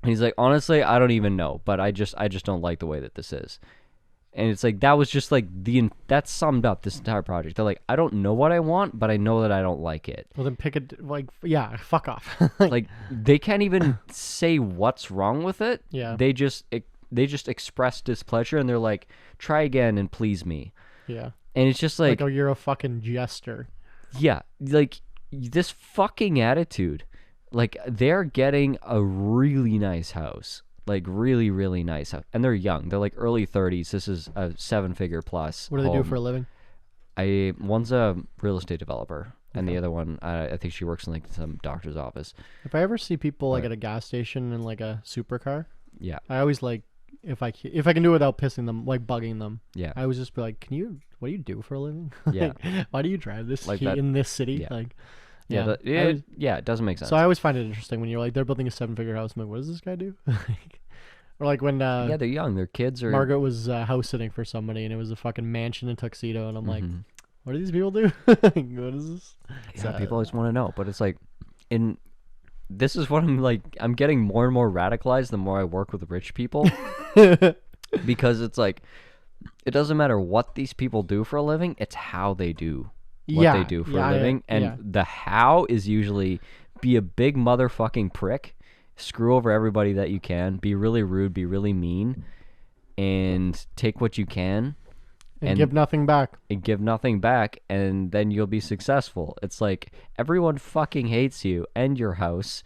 And he's like, honestly, I don't even know, but I just don't like the way that this is. And it's like, that was just like that summed up this entire project. They're like, I don't know what I want, but I know that I don't like it. Well, then pick it. Like, yeah, fuck off. Like, they can't even say what's wrong with it. Yeah. They just express displeasure, and they're like, try again and please me. Yeah. And it's just like, oh, you're a fucking jester. yeah, like this fucking attitude. Like, they're getting a really nice house. Like, really, really nice house. And they're young. They're like early 30s. This is a 7-figure plus. What do they do for a living? One's a real estate developer, and the other one, I think she works in like some doctor's office. If I ever see people like at a gas station in like a supercar, Yeah. I always like, if I can do it without pissing them, like bugging them. Yeah. I always just be like, can you what do you do for a living? Yeah. Like, why do you drive this Like that- in this city? yeah. Like, Yeah, it doesn't make sense. So I always find it interesting when you're like, they're building a 7-figure house. I'm like, what does this guy do? Or like when yeah, they're young. Their kids are. Margaret was house sitting for somebody, and it was a fucking mansion in Tuxedo, and I'm like, Mhm. what do these people do? What is this? Yeah, people always want to know, but it's like, this is what I'm getting more and more radicalized the more I work with rich people, because it's like, it doesn't matter what these people do for a living, it's how they do what they do for a living, and the how is usually be a big motherfucking prick, screw over everybody that you can, be really rude, be really mean, and take what you can. And give nothing back. And then you'll be successful. It's like, everyone fucking hates you and your house.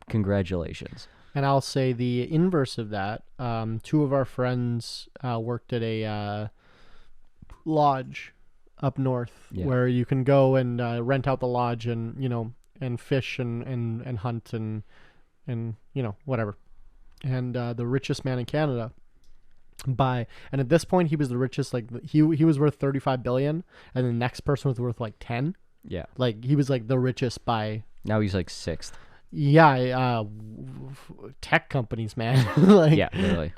Congratulations. And I'll say the inverse of that. 2 of our friends worked at a lodge up north, where you can go and rent out the lodge and, and fish and hunt and whatever. And the richest man in Canada, and at this point he was the richest, like he was worth 35 billion, and the next person was worth like 10. Yeah, like he was like the richest by, now he's like 6th. Yeah, tech companies, man. Like, yeah, literally.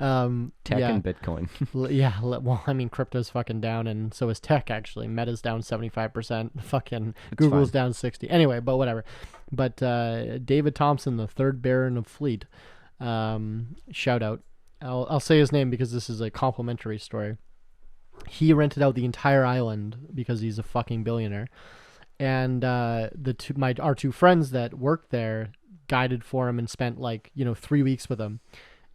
Tech and Bitcoin. Yeah, well, I mean, crypto's fucking down, and so is tech, actually. Meta's down 75%. Fucking Google's down 60%. Anyway, but whatever. But David Thompson, the 3rd Baron of Fleet, shout out. I'll say his name because this is a complimentary story. He rented out the entire island because he's a fucking billionaire. And our 2 friends that worked there guided for him and spent 3 weeks with him,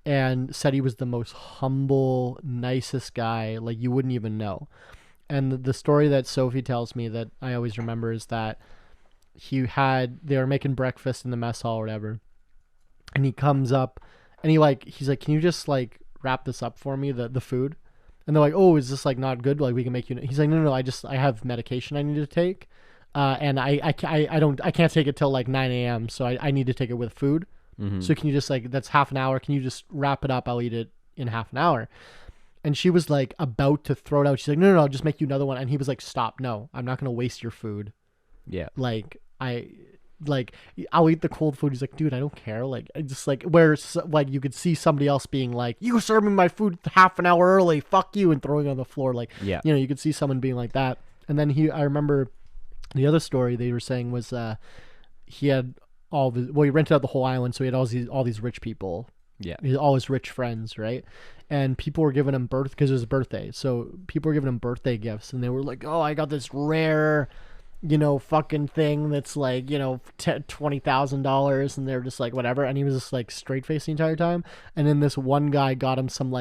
and said he was the most humble, nicest guy, like you wouldn't even know. And the story that Sophie tells me that I always remember is that they were making breakfast in the mess hall or whatever, and he comes up and he's like, can you just wrap this up for me, the food? And they're like, oh, is this not good? Like, we can make you. He's like, no, I have medication I need to take. And I can't take it till 9 a.m. So I need to take it with food. Mm-hmm. So can you just that's half an hour. Can you just wrap it up? I'll eat it in half an hour. And she was about to throw it out. She's like, no, I'll just make you another one. And he was like, stop. No, I'm not going to waste your food. Yeah. I'll eat the cold food. He's like, dude, I don't care. Where you could see somebody else being like, you served me my food half an hour early. Fuck you. And throwing it on the floor. Yeah. You could see someone being like that. And then I remember the other story they were saying was he had he rented out the whole island, so he had all these rich people. Yeah. All his rich friends, right? And people were giving him because it was his birthday. So people were giving him birthday gifts, and they were like, oh, I got this rare, fucking thing that's $20,000, and they're just like, whatever. And he was just straight faced the entire time. And then this one guy got him some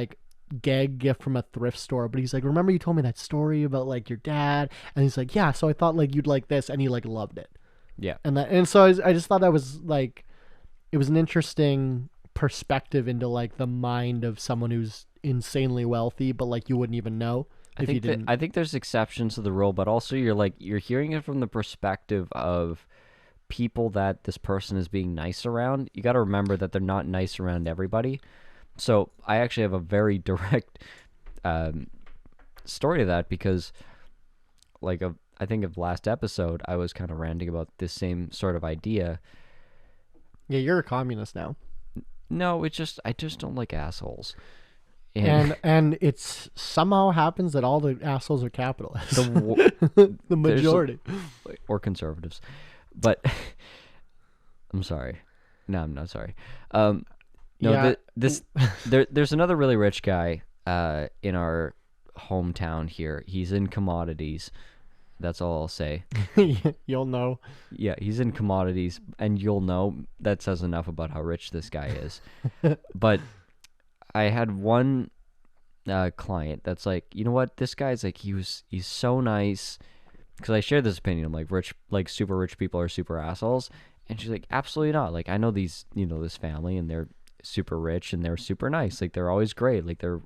gag gift from a thrift store, but he's like, remember you told me that story about your dad? And he's like, yeah, so I thought you'd like this, and he loved it. Yeah. And so I just thought that was it was an interesting perspective into the mind of someone who's insanely wealthy, but you wouldn't even know if you didn't. I think there's exceptions to the rule, but also you're hearing it from the perspective of people that this person is being nice around. You got to remember that they're not nice around everybody. So I actually have a very direct story to that, because I think of last episode, I was kind of ranting about this same sort of idea. Yeah, you're a communist now. No, I just don't like assholes. And it's somehow happens that all the assholes are capitalists. The majority. Or conservatives. But I'm sorry. No, I'm not sorry. No, yeah. There's another really rich guy in our hometown here. He's in commodities. That's all I'll say. You'll know. Yeah, he's in commodities, and you'll know. That says enough about how rich this guy is. But I had one client that's like, you know what? This guy's he's so nice. Because I share this opinion. I'm rich, super rich people are super assholes. And she's like, absolutely not. I know these, this family, and they're super rich, and they're super nice. They're always great. They're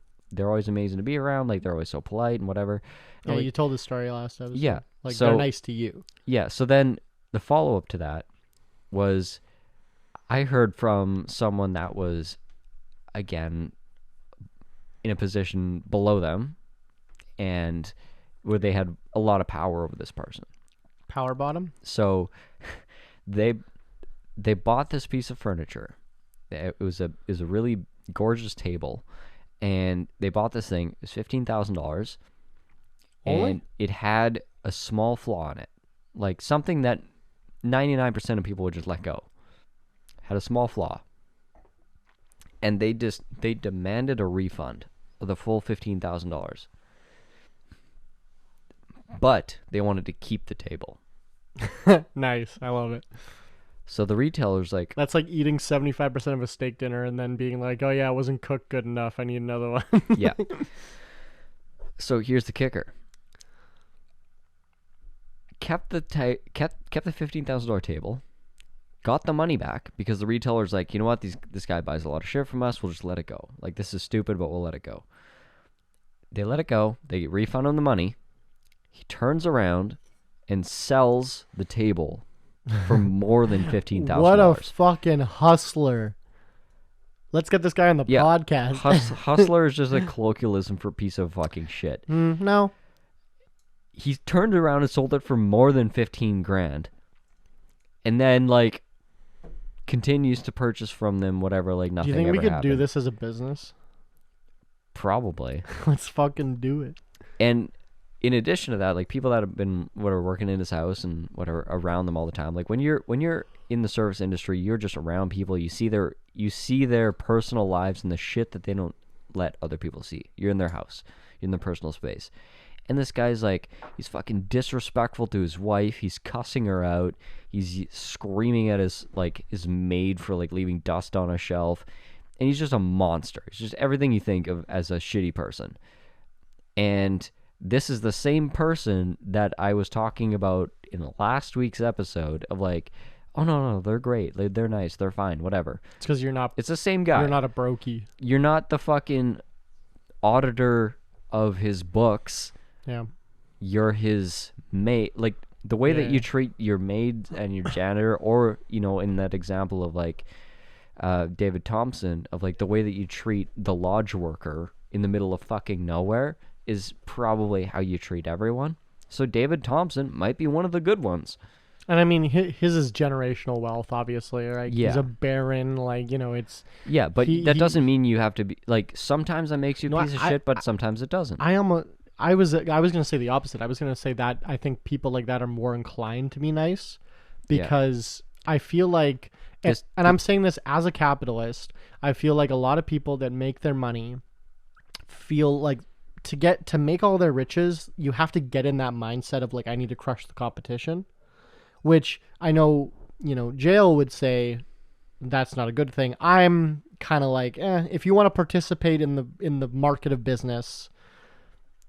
always amazing to be around. They're always so polite and whatever. Yeah, you told the story last episode. Yeah. So, they're nice to you. Yeah. So then the follow-up to that was, I heard from someone that was, again, in a position below them, and where they had a lot of power over this person. Power bottom. So they bought this piece of furniture. It was a really gorgeous table, and they bought this thing. It was $15,000, and it had a small flaw in it, like something that 99% of people would just let go. Had a small flaw, and they demanded a refund of the full $15,000, but they wanted to keep the table. Nice. I love it. So the retailer's like, That's like eating 75% of a steak dinner and then being like, oh yeah, it wasn't cooked good enough. I need another one. yeah. So here's the kicker. Kept the $15,000 table, got the money back because the retailer's like, you know what, this guy buys a lot of shit from us. We'll just let it go. Like, this is stupid, but we'll let it go. They let it go. They refund him the money. He turns around and sells the table for more than $15,000. What a fucking hustler. Let's get this guy on the podcast. Hustler is just a colloquialism for a piece of fucking shit. No. He turned around and sold it for more than 15 grand. And then, like, continues to purchase from them whatever, like, nothing ever happened. Do you think we could do this as a business? Probably. Let's fucking do it. And in addition to that, like, people that have been working in his house and whatever around them all the time, like, when you're in the service industry, you're just around people. You see their personal lives and the shit that they don't let other people see. You're in their house. You're in their personal space. And this guy's like, he's fucking disrespectful to his wife. He's cussing her out. He's screaming at his maid for, like, leaving dust on a shelf. And he's just a monster. He's just everything you think of as a shitty person. And this is the same person that I was talking about in last week's episode of, like, oh, no, they're great. They're nice. They're fine. Whatever. It's because you're not... It's the same guy. You're not a brokey. You're not the fucking auditor of his books. Yeah. You're his maid. Like, the way that you treat your maid and your janitor, or, you know, in that example of, like, David Thompson, of, like, the way that you treat the lodge worker in the middle of fucking nowhere is probably how you treat everyone. So David Thompson might be one of the good ones. And I mean, his is generational wealth, obviously, right? Yeah. He's a baron, like, you know, it's... Yeah, but that doesn't mean you have to be... Like, sometimes that makes you a piece of shit, but sometimes it doesn't. I was going to say the opposite. I was going to say that I think people like that are more inclined to be nice because I feel like... And I'm saying this as a capitalist. I feel like a lot of people that make their money feel like to make all their riches, you have to get in that mindset of, like, I need to crush the competition, which I know, you know, Jail would say that's not a good thing. I'm kind of like, if you want to participate in the market of business,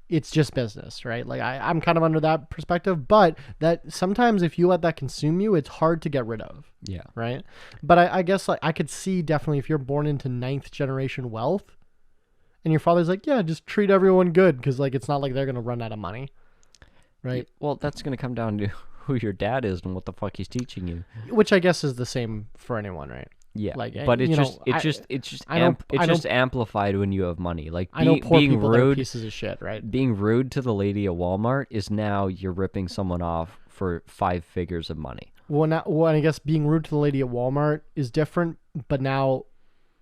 it's just business, right? Like, I'm kind of under that perspective, but that sometimes if you let that consume you, it's hard to get rid of. Yeah. Right. But I guess, like, I could see definitely if you're born into 9th generation wealth and your father's like, yeah, just treat everyone good, because, like, it's not like they're going to run out of money. Right. Well, that's going to come down to who your dad is and what the fuck he's teaching you. Which I guess is the same for anyone, right? Yeah, like, but it's just amplified when you have money. Like, being rude, pieces of shit, right? Being rude to the lady at Walmart is now you're ripping someone off for 5 figures of money. Well, I guess being rude to the lady at Walmart is different, but now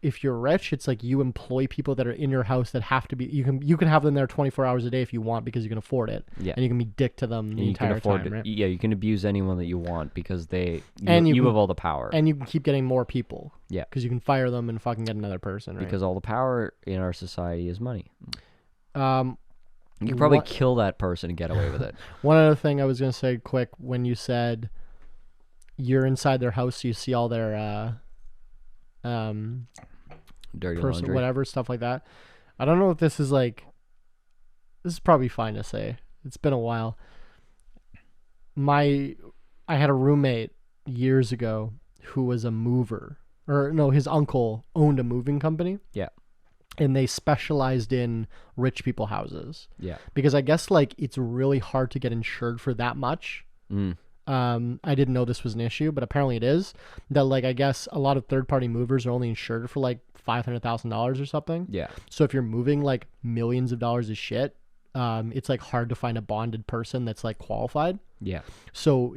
if you're rich, it's like you employ people that are in your house that have to be. You can have them there 24 hours a day if you want, because you can afford it. Yeah, and you can be dick to them the entire time. Right? Yeah, you can abuse anyone that you want because you have all the power, and you can keep getting more people. Yeah, because you can fire them and fucking get another person. Right? Because all the power in our society is money. You can could probably kill that person and get away with it. One other thing I was gonna say quick, when you said you're inside their house, so you see all their dirty laundry, whatever, stuff like that. I don't know if this is probably fine to say. It's been a while. I had a roommate years ago who was a mover, or no, his uncle owned a moving company. Yeah. And they specialized in rich people houses. Yeah. Because I guess, like, it's really hard to get insured for that much. I didn't know this was an issue, but apparently it is. That, like, I guess a lot of third-party movers are only insured for, like, $500,000 or something. Yeah. So if you're moving, like, millions of dollars of shit it's like hard to find a bonded person that's like qualified. Yeah. So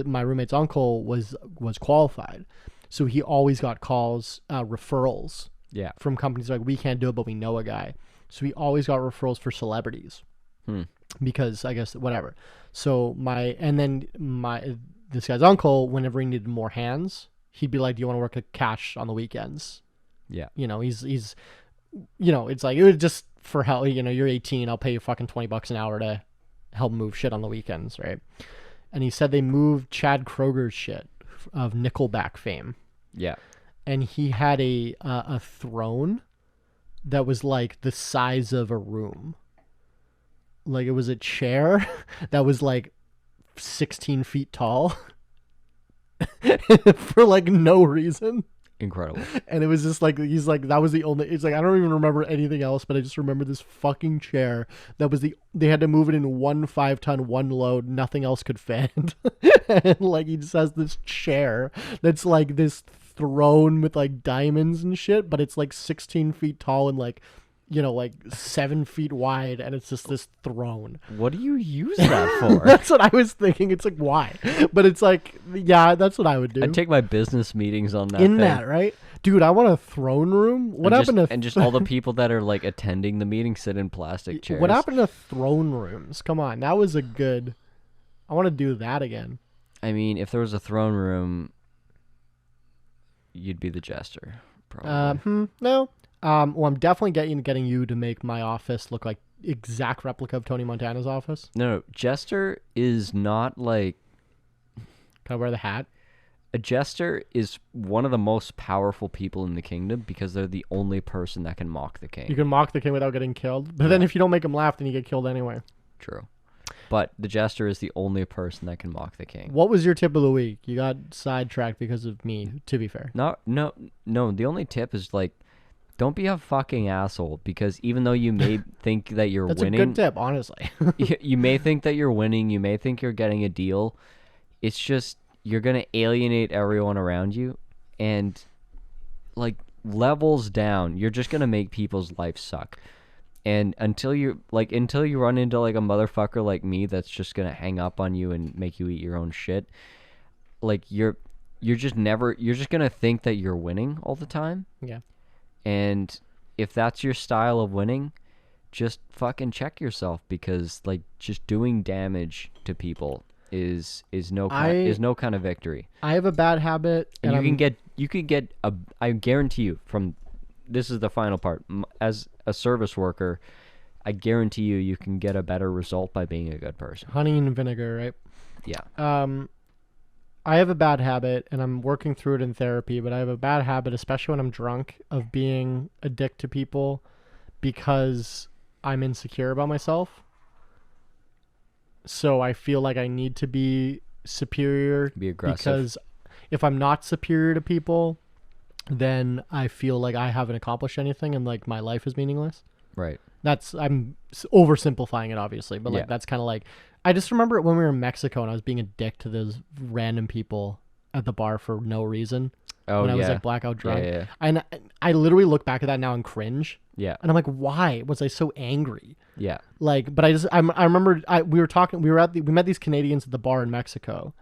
my roommate's uncle was qualified, so he always got calls, referrals Yeah. from companies like, we can't do it, but we know a guy. So he always got referrals for celebrities because I guess whatever. So this guy's uncle, whenever he needed more hands, he'd be like, do you want to work a cash on the weekends? Yeah. You know, he's it's like, it was just for help. You're 18, I'll pay you fucking $20 an hour to help move shit on the weekends, right? And he said they moved Chad Kroger's shit of Nickelback fame. Yeah. And he had a throne that was like the size of a room. Like, it was a chair that was like 16 feet tall for like no reason. Incredible. And it was just like, he's like, that was the only, it's like, I don't even remember anything else, but I just remember this fucking chair that was they had to move it in 1 5-ton, one load, nothing else could fit. And like, he just has this chair that's like this throne with like diamonds and shit, but it's like 16 feet tall and like, like 7 feet wide, and it's just this throne. What do you use that for? That's what I was thinking. It's like, why? But it's like, yeah, that's what I would do. I'd take my business meetings on that In thing. that, right? Dude, I want a throne room. What happened to... And just all the people that are like attending the meeting sit in plastic chairs. What happened to throne rooms? Come on, that was a good... I want to do that again. I mean, if there was a throne room, you'd be the jester, probably. No. Well, I'm definitely getting you to make my office look like exact replica of Tony Montana's office. No, jester is not like... Can I wear the hat? A jester is one of the most powerful people in the kingdom because they're the only person that can mock the king. You can mock the king without getting killed, but then if you don't make him laugh, then you get killed anyway. True. But the jester is the only person that can mock the king. What was your tip of the week? You got sidetracked because of me, to be fair. No. The only tip is like, don't be a fucking asshole, because even though you may think that you're That's winning... a good tip, honestly. you may think that you're winning, you may think you're getting a deal. It's just, you're going to alienate everyone around you, and like, levels down, you're just going to make people's lives suck. And until you run into like a motherfucker like me that's just going to hang up on you and make you eat your own shit, like, you're just going to think that you're winning all the time. Yeah. And if that's your style of winning, just fucking check yourself, because like, just doing damage to people is no kind of victory. I have a bad habit, and you can get I guarantee you, from this is the final part, as a service worker, I guarantee you can get a better result by being a good person. Honey and vinegar, right? Yeah. I have a bad habit, and I'm working through it in therapy, but I have a bad habit, especially when I'm drunk, of being a dick to people because I'm insecure about myself. So I feel like I need to be superior. Be aggressive. Because if I'm not superior to people, then I feel like I haven't accomplished anything and like my life is meaningless. Right. I'm oversimplifying it, obviously, but like, that's kind of like, I just remember when we were in Mexico and I was being a dick to those random people at the bar for no reason. Oh, when I was like blackout drunk. Yeah. And I literally look back at that now and cringe. Yeah. And I'm like, why was I so angry? Yeah. Like, but I remember we met these Canadians at the bar in Mexico,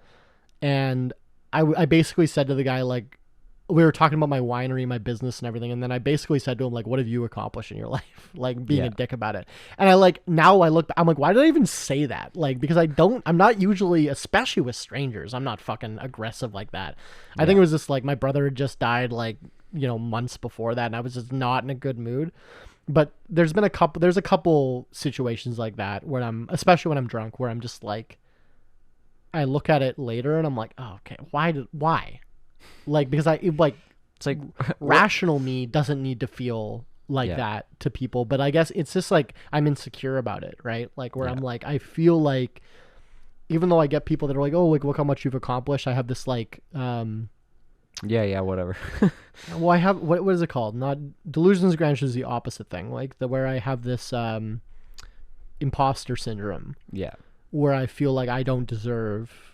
and I basically said to the guy, like, we were talking about my winery, my business and everything. And then I basically said to him, like, what have you accomplished in your life? Like, being a dick about it. And now I look, I'm like, why did I even say that? Like, because I'm not usually, especially with strangers, I'm not fucking aggressive like that. I think it was just like, my brother had just died like, months before that. And I was just not in a good mood. But there's a couple situations like that where especially when I'm drunk, where I'm just like, I look at it later and I'm like, oh, okay, why? Like, because it's like rational me doesn't need to feel like that to people, but I guess it's just like I'm insecure about it, right? Like, where I'm like, I feel like, even though I get people that are like, oh, like, look how much you've accomplished, I have this like whatever. Well, I have what is it called? Not delusions of grandeur is the opposite thing, like where I have this imposter syndrome. Yeah. Where I feel like I don't deserve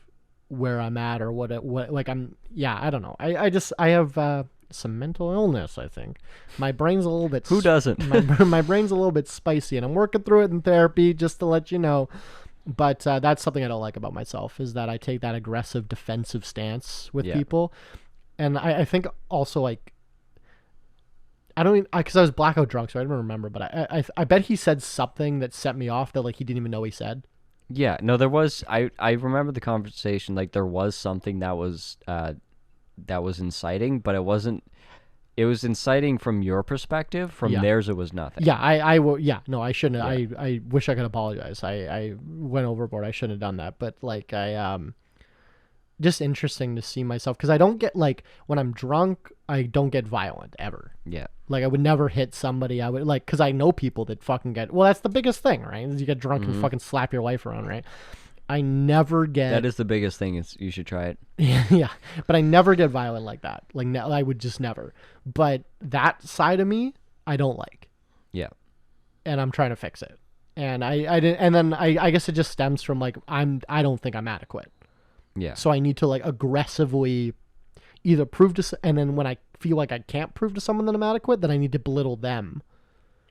where I'm at, or what like I don't know. I have some mental illness, I think. My brain's a little bit... Who doesn't? My brain's a little bit spicy, and I'm working through it in therapy, just to let you know. But that's something I don't like about myself, is that I take that aggressive, defensive stance with people. And I think also, like... I don't even... Because I was blackout drunk, so I don't remember. But I bet he said something that set me off that, like, he didn't even know he said. Yeah, no, there was. I remember the conversation. Like, there was something that was inciting, but it wasn't. It was inciting from your perspective. From theirs, it was nothing. Yeah, yeah, no, I shouldn't. Yeah. I wish I could apologize. I went overboard. I shouldn't have done that. But like, just interesting to see myself, because I don't get, like, when I'm drunk, I don't get violent ever. Yeah. Like, I would never hit somebody. I would, like, because I know people that fucking get... Well, that's the biggest thing, right? Is you get drunk and fucking slap your wife around, right? I never get... That is the biggest thing. Is you should try it. Yeah. But I never get violent like that. Like, I would just never. But that side of me, I don't like. Yeah. And I'm trying to fix it. And I didn't... And then I guess it just stems from, like, I don't think I'm adequate. Yeah. So I need to, like, aggressively either prove to... And then when I feel like I can't prove to someone that I'm adequate, then I need to belittle them.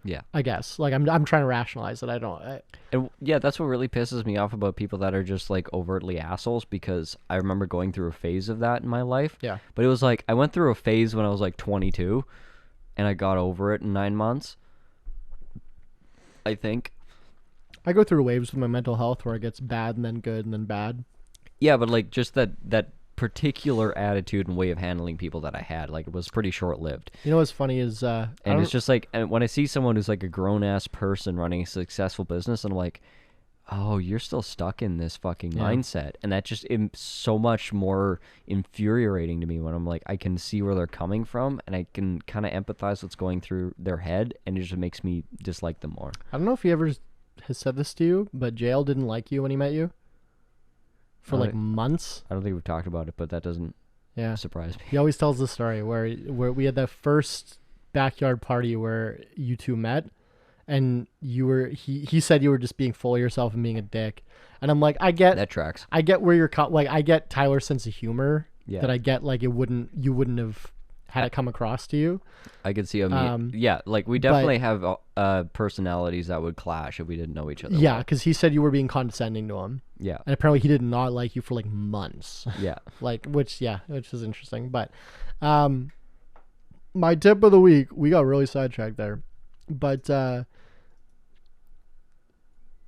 Yeah. I guess. Like, I'm trying to rationalize that. And yeah, that's what really pisses me off about people that are just, like, overtly assholes, because I remember going through a phase of that in my life. Yeah. But it was like, I went through a phase when I was like 22, and I got over it in 9 months, I think. I go through waves with my mental health where it gets bad and then good and then bad. Yeah, but like, just that particular attitude and way of handling people that I had, like, it was pretty short-lived. You know what's funny is and it's just like, and when I see someone who's like a grown-ass person running a successful business, and I'm like, oh, you're still stuck in this fucking mindset. And that just is so much more infuriating to me, when I'm like, I can see where they're coming from, and I can kind of empathize what's going through their head, and it just makes me dislike them more. I don't know if he ever has said this to you, but Jail didn't like you when he met you. For like months. I don't think we've talked about it, but that doesn't surprise me. He always tells the story where we had that first backyard party where you two met, and he said you were just being full of yourself and being a dick. And I'm like, I get that tracks. I get where you're like, I get Tyler's sense of humor. Yeah. That I get, like, you wouldn't have had it come across to you. I could see him. Yeah, like, we definitely have personalities that would clash if we didn't know each other. Yeah, because he said you were being condescending to him. Yeah. And apparently he did not like you for, like, months. Yeah. Like, which is interesting. But my tip of the week, we got really sidetracked there. But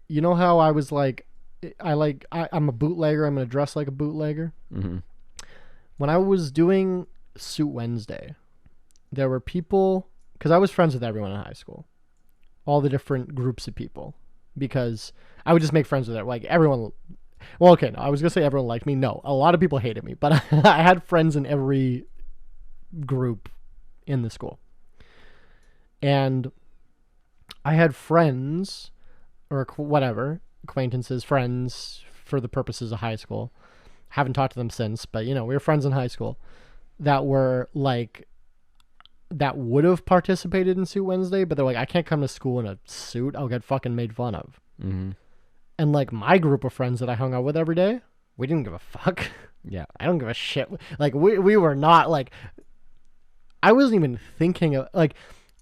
you know how I was like, I'm a bootlegger, I'm going to dress like a bootlegger? Mm-hmm. When I was doing Suit Wednesday, there were people, because I was friends with everyone in high school, all the different groups of people, because I would just make friends with it. Like, everyone, well, okay, no, I was gonna say everyone liked me. No, a lot of people hated me, but I had friends in every group in the school, and I had friends, or whatever, acquaintances, friends for the purposes of high school. Haven't talked to them since, but, you know, we were friends in high school that were like, that would have participated in Suit Wednesday, but they're like, I can't come to school in a suit. I'll get fucking made fun of. Mm-hmm. And, like, my group of friends that I hung out with every day, we didn't give a fuck. Yeah. I don't give a shit. Like, we were not, like, I wasn't even thinking of, like,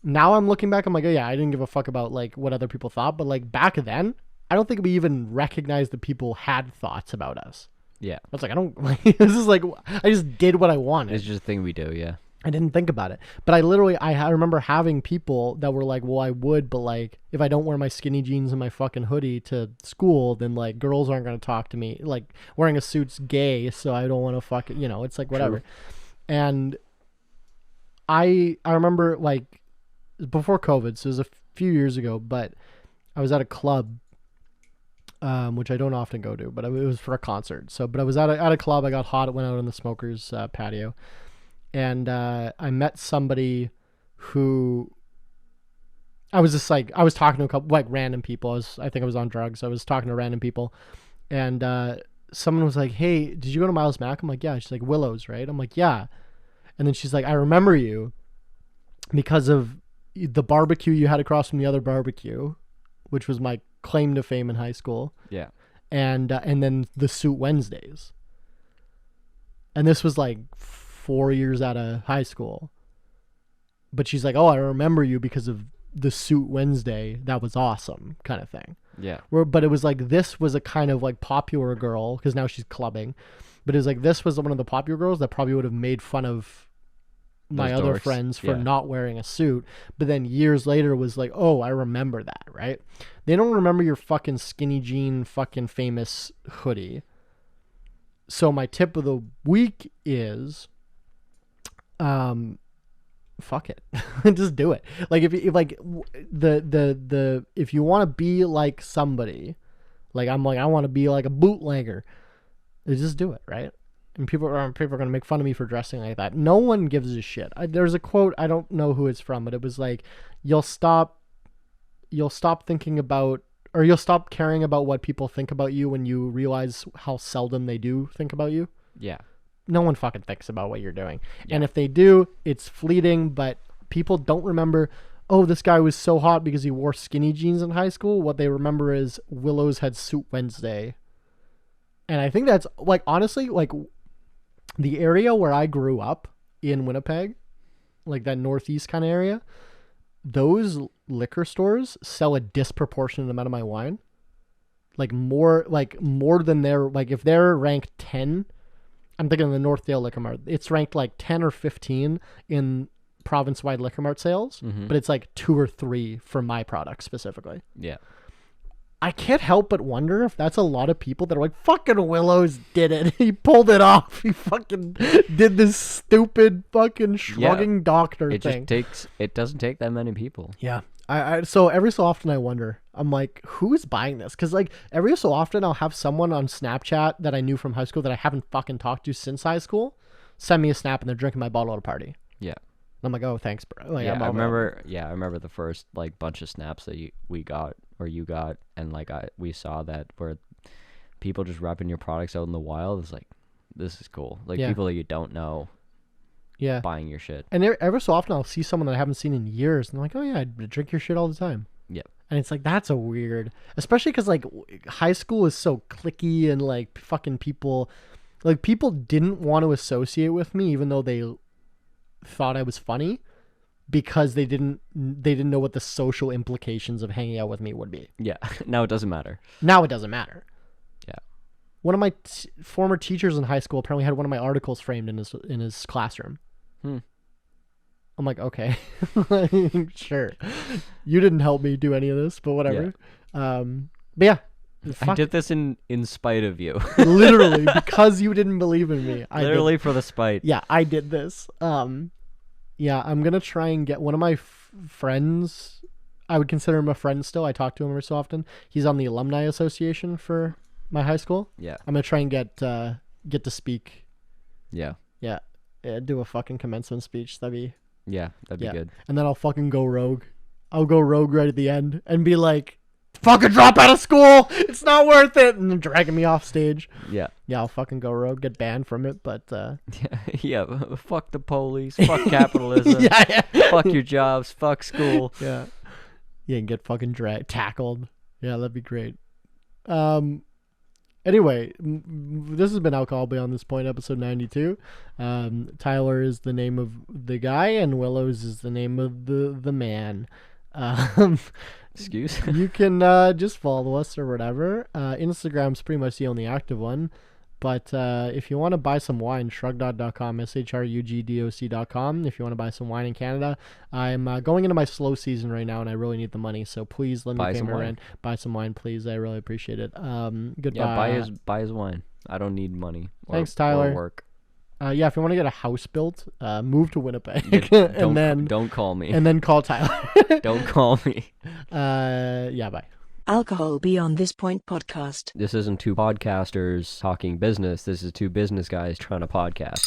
now I'm looking back, I'm like, oh yeah, I didn't give a fuck about, like, what other people thought, but, like, back then, I don't think we even recognized that people had thoughts about us. Yeah. I was like, I don't, like, this is like, I just did what I wanted. It's just a thing we do, yeah. I didn't think about it. But I remember having people that were like, well, I would, but, like, if I don't wear my skinny jeans and my fucking hoodie to school, then, like, girls aren't going to talk to me. Like, wearing a suit's gay, so I don't want to fucking, you know, it's like, whatever. True. And I remember, like, before COVID, so it was a few years ago, but I was at a club, which I don't often go to, but it was for a concert. So, but I was at a club. I got hot. Went out on the smokers patio, and I met somebody who I was just like, I was talking to a couple, like, random people. I think I was on drugs. I was talking to random people, and someone was like, "Hey, did you go to Miles Mac?" I'm like, "Yeah." She's like, "Willows, right?" I'm like, "Yeah." And then she's like, "I remember you because of the barbecue you had across from the other barbecue, which was my claim to fame in high school." Yeah. And then the Suit Wednesdays. And this was like 4 years out of high school. but she's like, oh, I remember you because of the suit Wednesday. That was awesome, kind of thing. Yeah. But it was like, this was a kind of like popular girl, because now she's clubbing, but it was like, this was one of the popular girls that probably would have made fun of my Those other dorks. friends for Yeah. not wearing a suit, but then years later was like, oh, I remember that, right? They don't remember your fucking skinny jean fucking famous hoodie. So my tip of the week is, fuck it. Just do it. Like if like if you want to be like somebody, like I'm like, I want to be like a bootlegger, just do it, right? And people are going to make fun of me for dressing like that. No one gives a shit. There's a quote, I don't know who it's from, but it was like, you'll stop thinking about, or you'll stop caring about what people think about you when you realize how seldom they do think about you. Yeah. No one fucking thinks about what you're doing. Yeah. And if they do, it's fleeting, but people don't remember, oh, this guy was so hot because he wore skinny jeans in high school. What they remember is Willows had Suit Wednesday. And I think that's, like, honestly, like, the area where I grew up in Winnipeg, like that northeast kind of area, those liquor stores sell a disproportionate amount of my wine. Like more than their, like if they're ranked 10, I'm thinking of the Northdale Liquor Mart, it's ranked like 10 or 15 in province-wide Liquor Mart sales, but it's like 2 or 3 for my product specifically. Yeah. I can't help but wonder if that's a lot of people that are like, fucking Willows did it. He pulled it off. He fucking did this stupid fucking shrugging doctor thing. It doesn't take that many people. Yeah. So every so often I wonder, I'm like, who's buying this? Because like every so often I'll have someone on Snapchat that I knew from high school that I haven't fucking talked to since high school send me a snap and they're drinking my bottle at a party. Yeah. And I'm like, oh, thanks, bro. Like, I remember the first like bunch of snaps that you got, and like we saw that where people just repping your products out in the wild. It's like, this is cool. Like people that you don't know, buying your shit. And ever so often I'll see someone that I haven't seen in years, and I'm like, oh yeah, I drink your shit all the time. Yeah. And it's like, that's a weird, especially because like high school is so cliquey and like fucking people didn't want to associate with me even though they thought I was funny, because they didn't know what the social implications of hanging out with me would be. Yeah. Now it doesn't matter. Now it doesn't matter. Yeah. One of my former teachers in high school apparently had one of my articles framed in his classroom. I'm like, okay, sure. You didn't help me do any of this, but whatever. Yeah. But yeah. I did this in spite of you. Literally, because you didn't believe in me. Literally for the spite. Yeah, I did this. Yeah, I'm going to try and get one of my friends. I would consider him a friend still. I talk to him every so often. He's on the alumni association for my high school. Yeah. I'm going to try and get to speak. Yeah. Yeah. Do a fucking commencement speech. That'd be good. And then I'll fucking go rogue. I'll go rogue right at the end and be like, fucking drop out of school. It's not worth it. And they're dragging me off stage. Yeah. Yeah, I'll fucking go rogue, get banned from it, but yeah, fuck the police, fuck capitalism, yeah. Fuck your jobs, fuck school. Yeah. Yeah, and get fucking tackled. Yeah, that'd be great. Anyway, this has been Alcohol Beyond This Point, episode 92. Tyler is the name of the guy, and Willows is the name of the man. Excuse? You can just follow us or whatever. Instagram's pretty much the only active one. But if you want to buy some wine, shrugdot.com, shrugdoc.com. If you want to buy some wine in Canada, I'm going into my slow season right now, and I really need the money. So please let me pay my rent. Buy some wine, please. I really appreciate it. Goodbye. Yeah, buy his wine. I don't need money. Thanks, Tyler. Or work. Yeah, if you want to get a house built, move to Winnipeg, Don't call me. And then call Tyler. Don't call me. Yeah, bye. Alcohol Beyond This Point podcast. This isn't two podcasters talking business. This is two business guys trying to podcast.